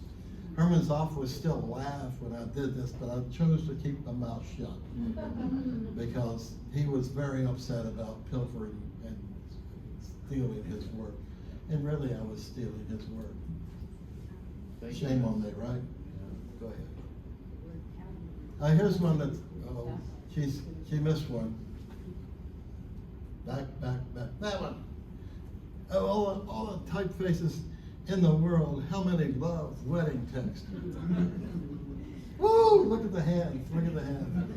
Herman's office still laughed when I did this, but I chose to keep my mouth shut because he was very upset about pilfering and stealing his work. And really, I was stealing his work. Thank you. Shame on me, right? Go ahead. Here's one that, she missed one. Back. That one. Oh, all the typefaces in the world, how many love wedding texts? Woo! Look at the hands. Look at the hands.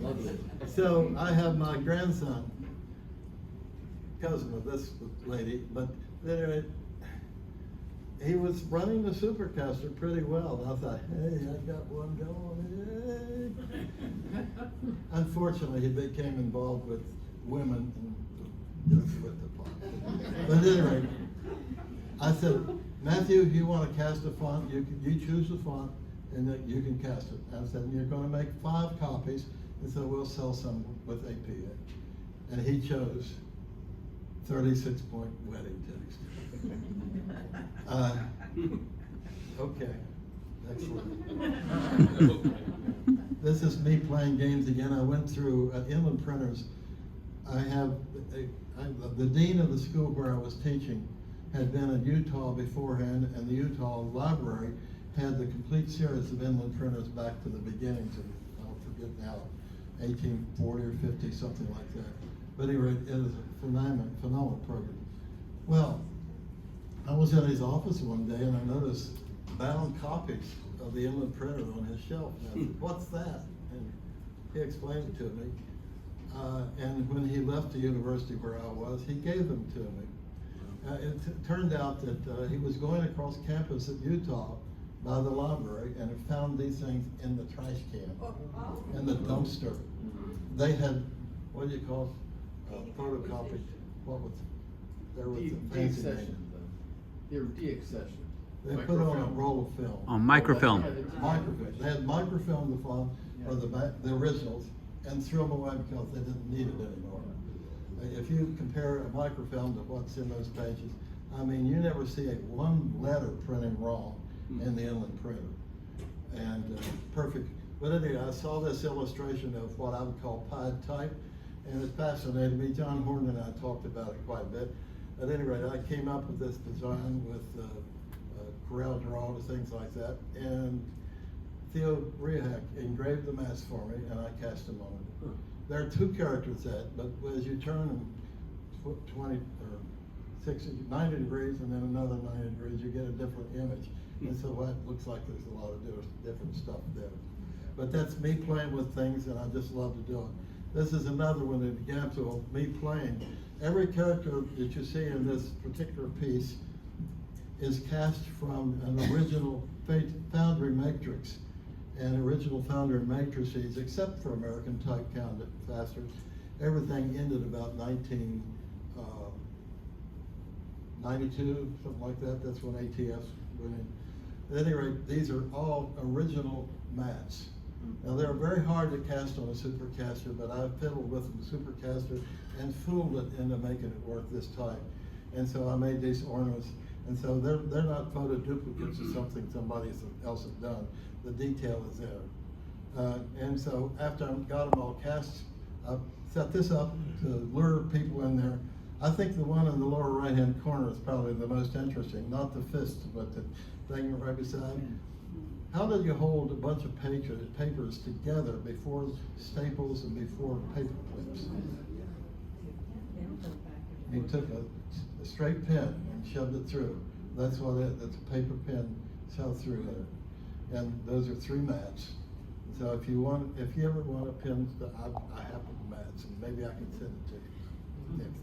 Lovely. So I have my grandson, cousin of this lady, but anyway, he was running the Supercaster pretty well. And I thought, hey, I got one going. Hey. Unfortunately, he became involved with women and just with the font. But anyway, I said, Matthew, if you want to cast a font, you choose the font and then you can cast it. I said, you're going to make 5 copies, and so we'll sell some with APA. And he chose 36-point wedding text. Okay, excellent. This is me playing games again. I went through Inland Printers. I have the dean of the school where I was teaching had been in Utah beforehand, and the Utah library had the complete series of Inland Printers back to the beginnings of, I'll forget now, 1840 or 50, something like that. But anyway, it is a phenomenal program. Well, I was in his office one day and I noticed bound copies of the Inland Printer on his shelf. And I said, what's that? And he explained it to me. And when he left the university where I was, he gave them to me. It turned out that he was going across campus at Utah by the library and had found these things in the trash can, in the dumpster. They had, what do you call it, photocopied, what was, there was a fancy name. They were de-accession. They put on a roll of film. On microfilm. Microfilm. They had microfilm the font, or the originals, and threw them away because they didn't need it anymore. If you compare a microfilm to what's in those pages, I mean, you never see one letter printing wrong in the Inland Printer. And perfect. But anyway, I saw this illustration of what I would call pied type, and it fascinated me. John Horn and I talked about it quite a bit. At any rate, I came up with this design with Corel Draw and things like that, and Theo Rehak engraved the mask for me, and I cast them on it. There are 2 characters that, but as you turn them 20 or 90 degrees and then another 90 degrees, you get a different image. And so it looks like there's a lot of different stuff there. But that's me playing with things, and I just love to do it. This is another one, an example of me playing. Every character that you see in this particular piece is cast from an original Foundry matrix. And original Foundry matrices, except for American Type Casters, everything ended about 1992, something like that. That's when ATS went in. At any rate, these are all original mats. Now they're very hard to cast on a Supercaster, but I've fiddled with the Supercaster and fooled it into making it work this time. And so I made these ornaments. And so they're not photo duplicates of something somebody else has done. The detail is there. And so after I got them all cast, I set this up to lure people in there. I think the one in the lower right-hand corner is probably the most interesting, not the fist, but the thing right beside. How did you hold a bunch of papers together before staples and before paper clips? You took a straight pen and shoved it through. That's what that's a paper pen shoved through there. And those are 3 mats. So if you ever want a pen, I have the mats, and maybe I can send it to you. Next.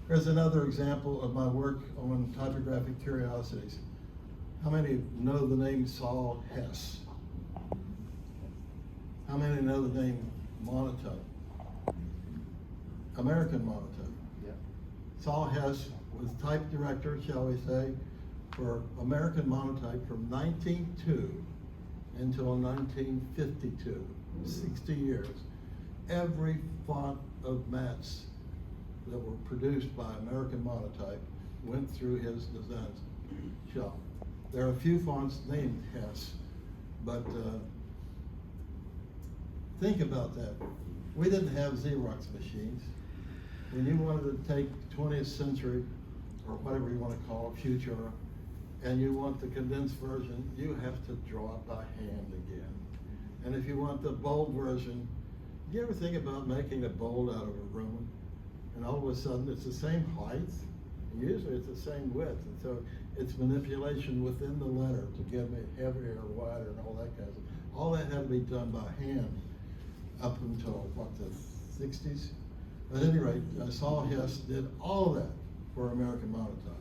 Here's another example of my work on typographic curiosities. How many know the name Saul Hess? How many know the name monotone? American monotone. Yeah. Saul Hess was type director, shall we say, for American Monotype from 1902 until 1952, 60 years. Every font of mats that were produced by American Monotype went through his design shop. There are a few fonts named Hess, but think about that. We didn't have Xerox machines. When you wanted to take 20th century, or whatever you want to call it, future, and you want the condensed version, you have to draw it by hand again. And if you want the bold version, do you ever think about making a bold out of a Roman? And all of a sudden it's the same height, and usually it's the same width. And so it's manipulation within the letter to get it heavier or wider and all that kind of stuff. All that had to be done by hand up until, what, the 60s? At any rate, Saul Hess did all of that for American Monotype,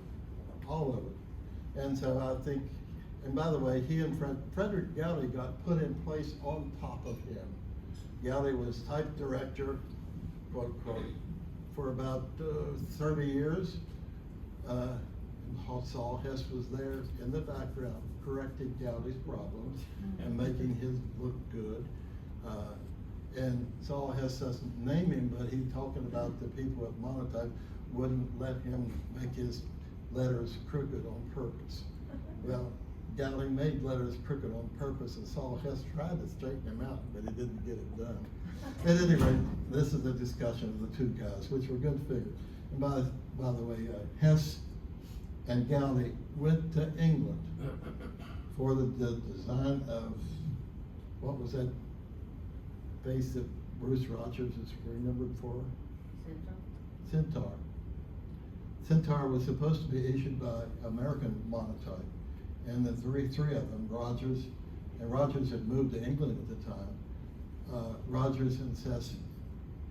all of it. And so I think, and by the way, he and Frederick Gowdy got put in place on top of him. Gowdy was type director, quote, quote, for about 30 years. Saul Hess was there in the background, correcting Gowdy's problems and making his look good. And Saul Hess doesn't name him, but he's talking about the people at Monotype wouldn't let him make his letters crooked on purpose. Well, Gowdy made letters crooked on purpose, and Saul Hess tried to straighten him out, but he didn't get it done. At any rate, this is a discussion of the two guys, which were good figures. And by the way, Hess and Gowdy went to England for the design of, what was that base that Bruce Rogers is remembered for? Centaur. Centaur was supposed to be issued by American Monotype, and the three of them, Rogers had moved to England at the time. Rogers and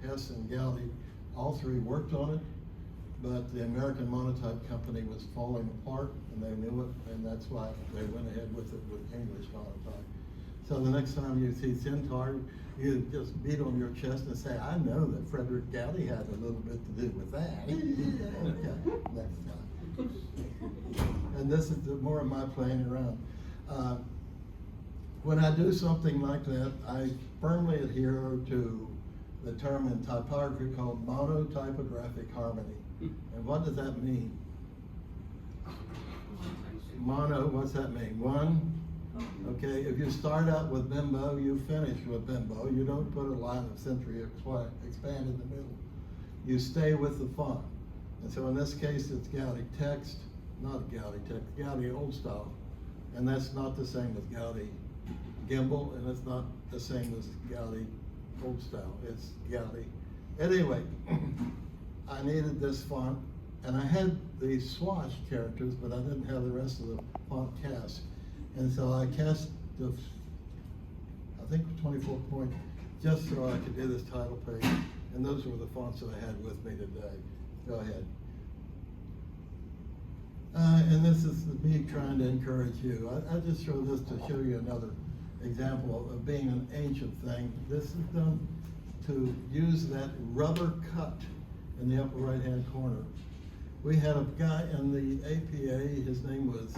Hess and Gowdy, all three worked on it, but the American Monotype company was falling apart, and they knew it, and that's why they went ahead with it with English Monotype. So the next time you see Centaur, you just beat on your chest and say, I know that Frederick Gowdy had a little bit to do with that. Okay, next time. And this is more of my playing around. When I do something like that, I firmly adhere to the term in typography called monotypographic harmony. And what does that mean? Mono, what's that mean? One? Okay, if you start out with bimbo, you finish with bimbo. You don't put a line of century expand in the middle. You stay with the font. And so in this case, it's Gowdy text, not Gowdy text, Gowdy old style. And that's not the same as Gowdy gimbal, and it's not the same as Gowdy old style. It's Gowdy. Anyway, I needed this font, and I had the swash characters, but I didn't have the rest of the font cast. And so I cast the, I think 24 point, just so I could do this title page. And those were the fonts that I had with me today. Go ahead. And this is me trying to encourage you. I just show this to show you another example of being an ancient thing. This is done to use that rubber cut in the upper right-hand corner. We had a guy in the APA, his name was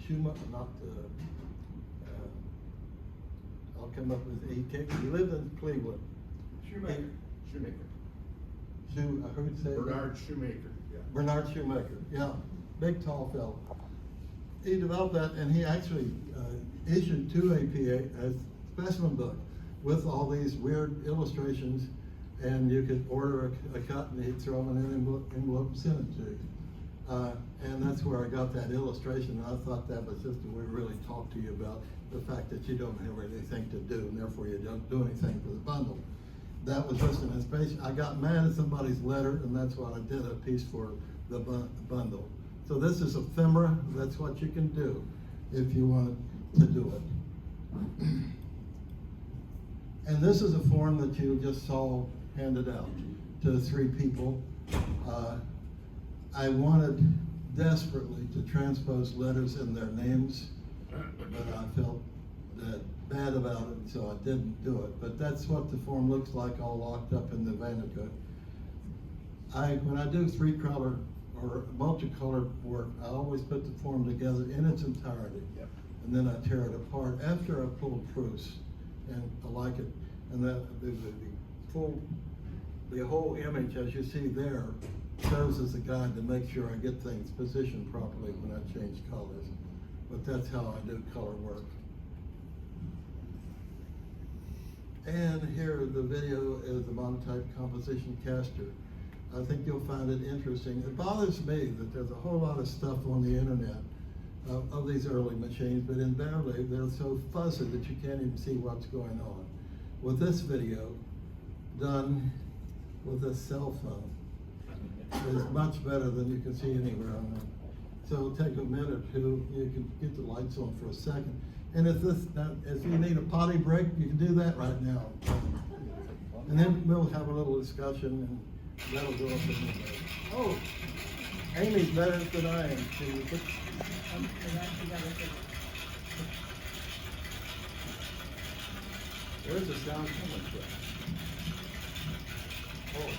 Schumacher, I'll come up with he lived in Cleveland. Shoemaker. I heard say Bernard Shoemaker. Yeah. Bernard Shoemaker, yeah, big tall fellow. He developed that, and he actually issued to APA a specimen book with all these weird illustrations, and you could order a cut, and he'd throw them in an envelope and send it to you. And that's where I got that illustration. And I thought that was just a way to really talk to you about the fact that you don't have anything to do, and therefore you don't do anything for the bundle. That was just an inspiration. I got mad at somebody's letter, and that's why I did a piece for the bundle. So this is ephemera. That's what you can do if you want to do it. And this is a form that you just saw handed out to 3 people. I wanted desperately to transpose letters in their names, but I felt bad about it, so I didn't do it. But that's what the form looks like, all locked up in the Vandercook. When I do three-color or multicolored work, I always put the form together in its entirety. Yep. And then I tear it apart after I pull proofs, and I like it. And that the whole image, as you see there, serves as a guide to make sure I get things positioned properly when I change colors. But that's how I do color work. And here the video is the monotype composition caster. I think you'll find it interesting. It bothers me that there's a whole lot of stuff on the internet of these early machines, but invariably they're so fuzzy that you can't even see what's going on. With this video, done with a cell phone, is much better than you can see anywhere on it. So it'll take a minute or two, you can get the lights on for a second. And if you need a potty break, you can do that right now. And then we'll have a little discussion, and that'll go up in the day. Oh, Amy's better than I am. Where's the sound coming from? Oh.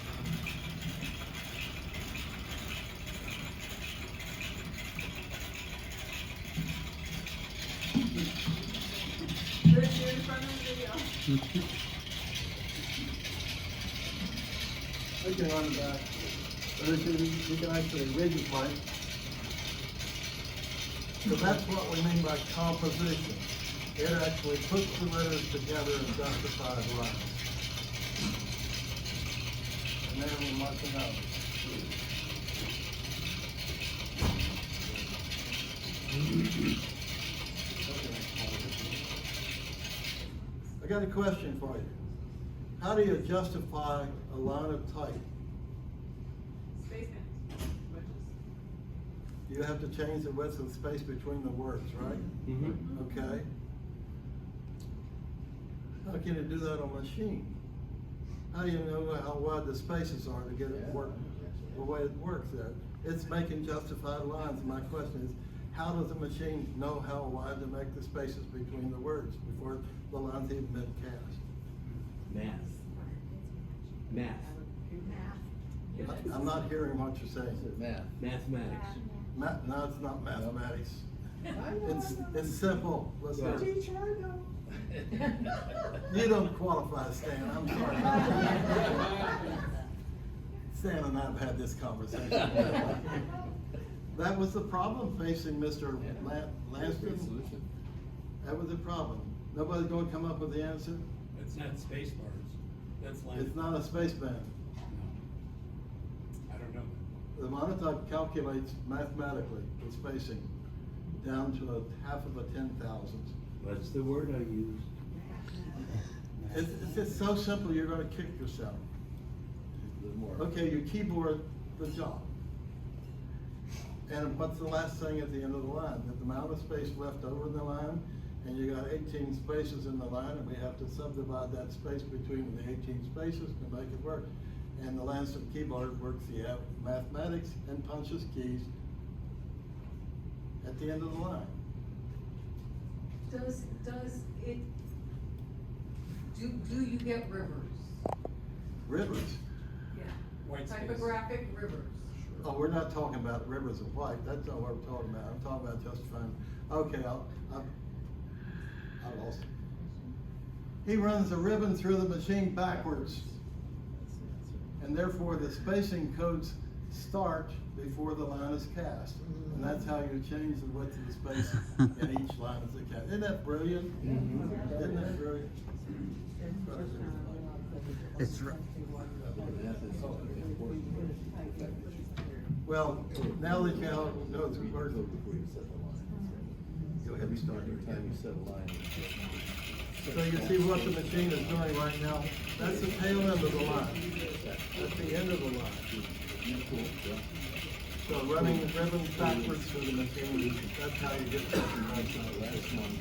You're in front of the video. We can run it back. You can actually read the pipe. So that's what we mean by composition. It actually puts the letters together in justified lines. And then we mark it out. I got a question for you. How do you justify a line of type? Spaceman. You have to change the width of the space between the words, right? Mm-hmm. Okay. How can you do that on a machine? How do you know how wide the spaces are to get it work the way it works there? It's making justified lines. My question is, how does the machine know how wide to make the spaces between the words before the line's even been cast? Math. I'm not hearing what you're saying. Math. Mathematics. No, it's not mathematics. It's simple. Listen. Teacher, I know. You don't qualify, Stan. I'm sorry. Stan and I have had this conversation. That was the problem facing Mr. Lanston. Solution. That was the problem. Nobody's going to come up with the answer. It's not space bars. That's like. It's not a spaceman. I don't know. The monotype calculates mathematically the spacing down to a half of a 10,000th. That's the word I used. It's just so simple, you're going to kick yourself. A little more. Okay, you keyboard the job. And what's the last thing at the end of the line? The amount of space left over in the line, and you got 18 spaces in the line, and we have to subdivide that space between the 18 spaces to make it work. And the Lanston keyboard works the mathematics and punches keys at the end of the line. Does it, do you get rivers? Rivers. Yeah. White space. Typographic rivers. Oh, we're not talking about rivers of white. That's not what we're talking about. I'm talking about justifying. Okay, I lost it. He runs a ribbon through the machine backwards, and therefore the spacing codes start before the line is cast. And that's how you change the width of the space in each line as it cast. Isn't that brilliant? Mm-hmm. Isn't that brilliant? It's right. Well, now that you all know it's working, Before you set the line. go ahead and start Every time again. you set a line. So you see what the machine is doing right now? That's the tail end of the line. That's the end of the line. So running the ribbon backwards through the machine, that's how you get something like that. Last one.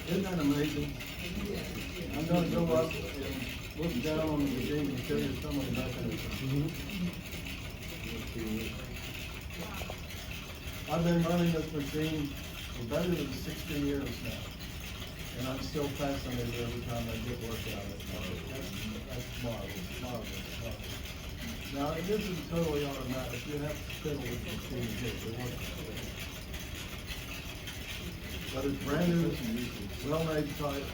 Isn't that amazing? I'm gonna go up and look down on the machine and show you some of the mechanisms. I've been running this machine for better than 60 years now, and I'm still fascinated every time I get work out of it. That's marvelous, marvelous. Now, it isn't totally automatic. You have to fiddle with the machine to work. But it's brand new, well-made type,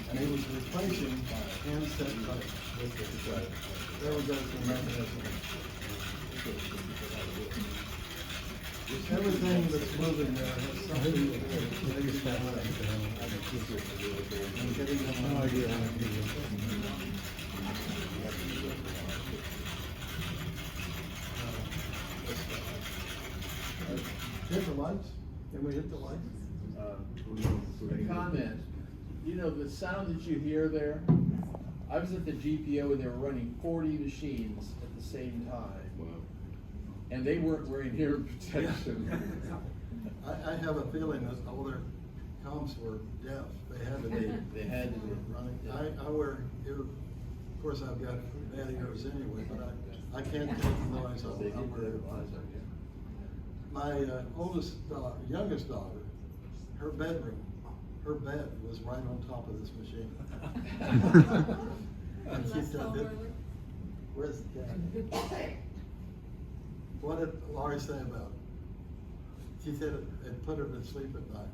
and it was replacing handset type. There we go to the mechanism. Everything that's moving there has something to do with no idea how to do hit the lights? Can we hit the lights? A comment, you know, the sound that you hear there, I was at the GPO and they were running 40 machines at the same time. Wow. And they weren't wearing hearing protection. I have a feeling that all their comps were deaf. They had to be. They had to be. Running. I wear ear, of course I've got bad ears anyway, but I can't take the noise off. They I did wear their earphones. lives out, yeah. My youngest daughter, her bed was right on top of this machine. And she said, where's the cat? What did Laurie say about it? She said it put her to sleep at night.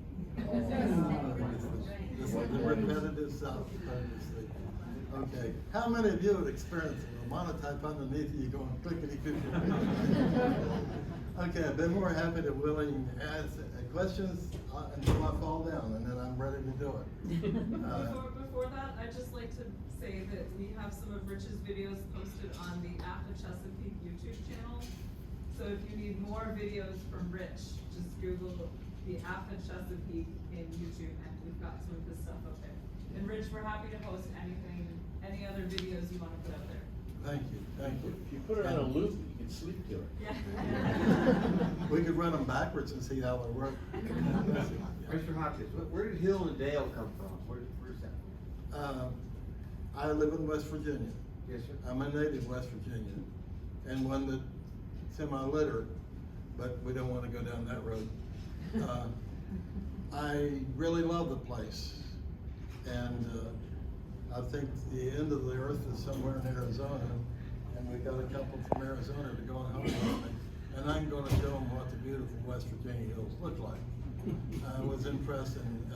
The repetitive sound put her to sleep. Okay, how many of you have experienced a monotype underneath you going clickety-clickety? Okay, I've been more happy to willing to ask questions until I fall down, and then I'm ready to do it. Before that, I'd just like to say that we have some of Rich's videos posted on the AFA Chesapeake YouTube channel. So if you need more videos from Rich, just Google the AFA Chesapeake in YouTube, and we've got some of this stuff up there. And Rich, we're happy to host any other videos you want to put up there. Thank you, thank you. If you put her on a loop, you can sleep to her. Yeah. We could run them backwards and see how they work. Mr. Hopkins, where did Hill and Dale come from? Where's that? I live in West Virginia. Yes, sir. I'm a native West Virginia, and one that semi-literate, but we don't want to go down that road. I really love the place, and I think the end of the earth is somewhere in Arizona, and we got a couple from Arizona to go on home with me, and I'm going to show them what the beautiful West Virginia hills look like. I was impressed, and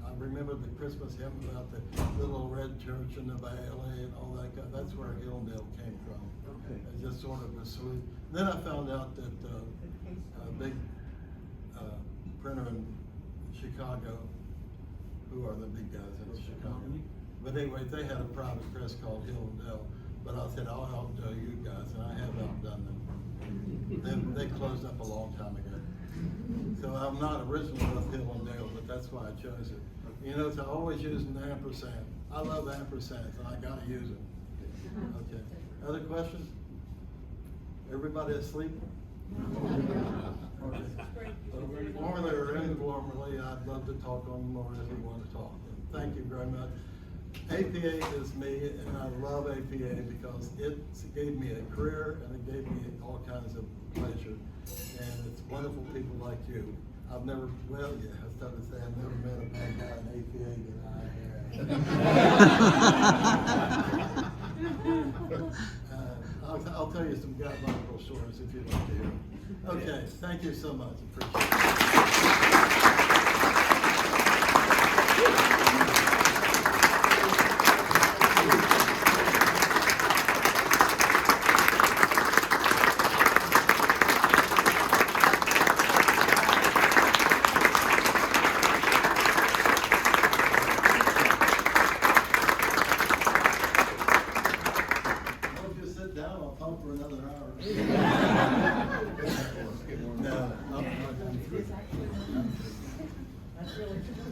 I remember the Christmas hymn about the little red church in the valley and all that. That's where Hillendale came from. Okay. It just sort of a salute. Then I found out that a big printer in Chicago, who are the big guys in Chicago? But anyway, they had a private press called Hillendale. But I said, I'll outdo you guys, and I have outdone them. They closed up a long time ago. So I'm not originally with Hillendale, but that's why I chose it. You know, I always use an ampersand. I love ampersands, and I gotta use it. Okay. Other questions? Everybody asleep? Formally or informally, I'd love to talk on more if you want to talk. Thank you very much. APA is me, and I love APA because it gave me a career and it gave me all kinds of pleasure. And it's wonderful people like you. I've never, well, yeah, I started to say I've never met a bad guy in APA that I have. I'll tell you some godlogical stories if you'd like to hear them. Okay, thank you so much. Appreciate it.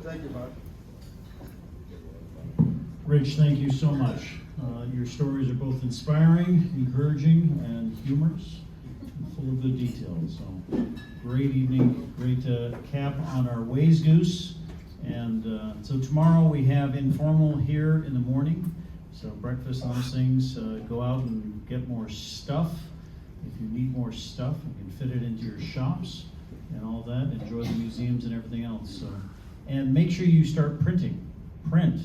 Thank you, Mark. Rich, thank you so much. Your stories are both inspiring, encouraging, and humorous, and full of good details. So, great evening, great cap on our Wayzgoose. And so tomorrow we have informal here in the morning. So breakfast and those things, go out and get more stuff. If you need more stuff, you can fit it into your shops and all that. Enjoy the museums and everything else. So, and make sure you start printing. Print.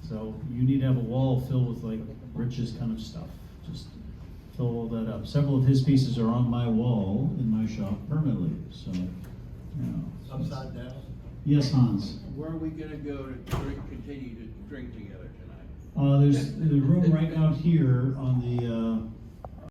So you need to have a wall filled with like Rich's kind of stuff. Just fill all that up. Several of his pieces are on my wall in my shop permanently. So, you know. Upside down? Yes, Hans. Where are we gonna go to continue to drink together tonight? There's the room right out here on the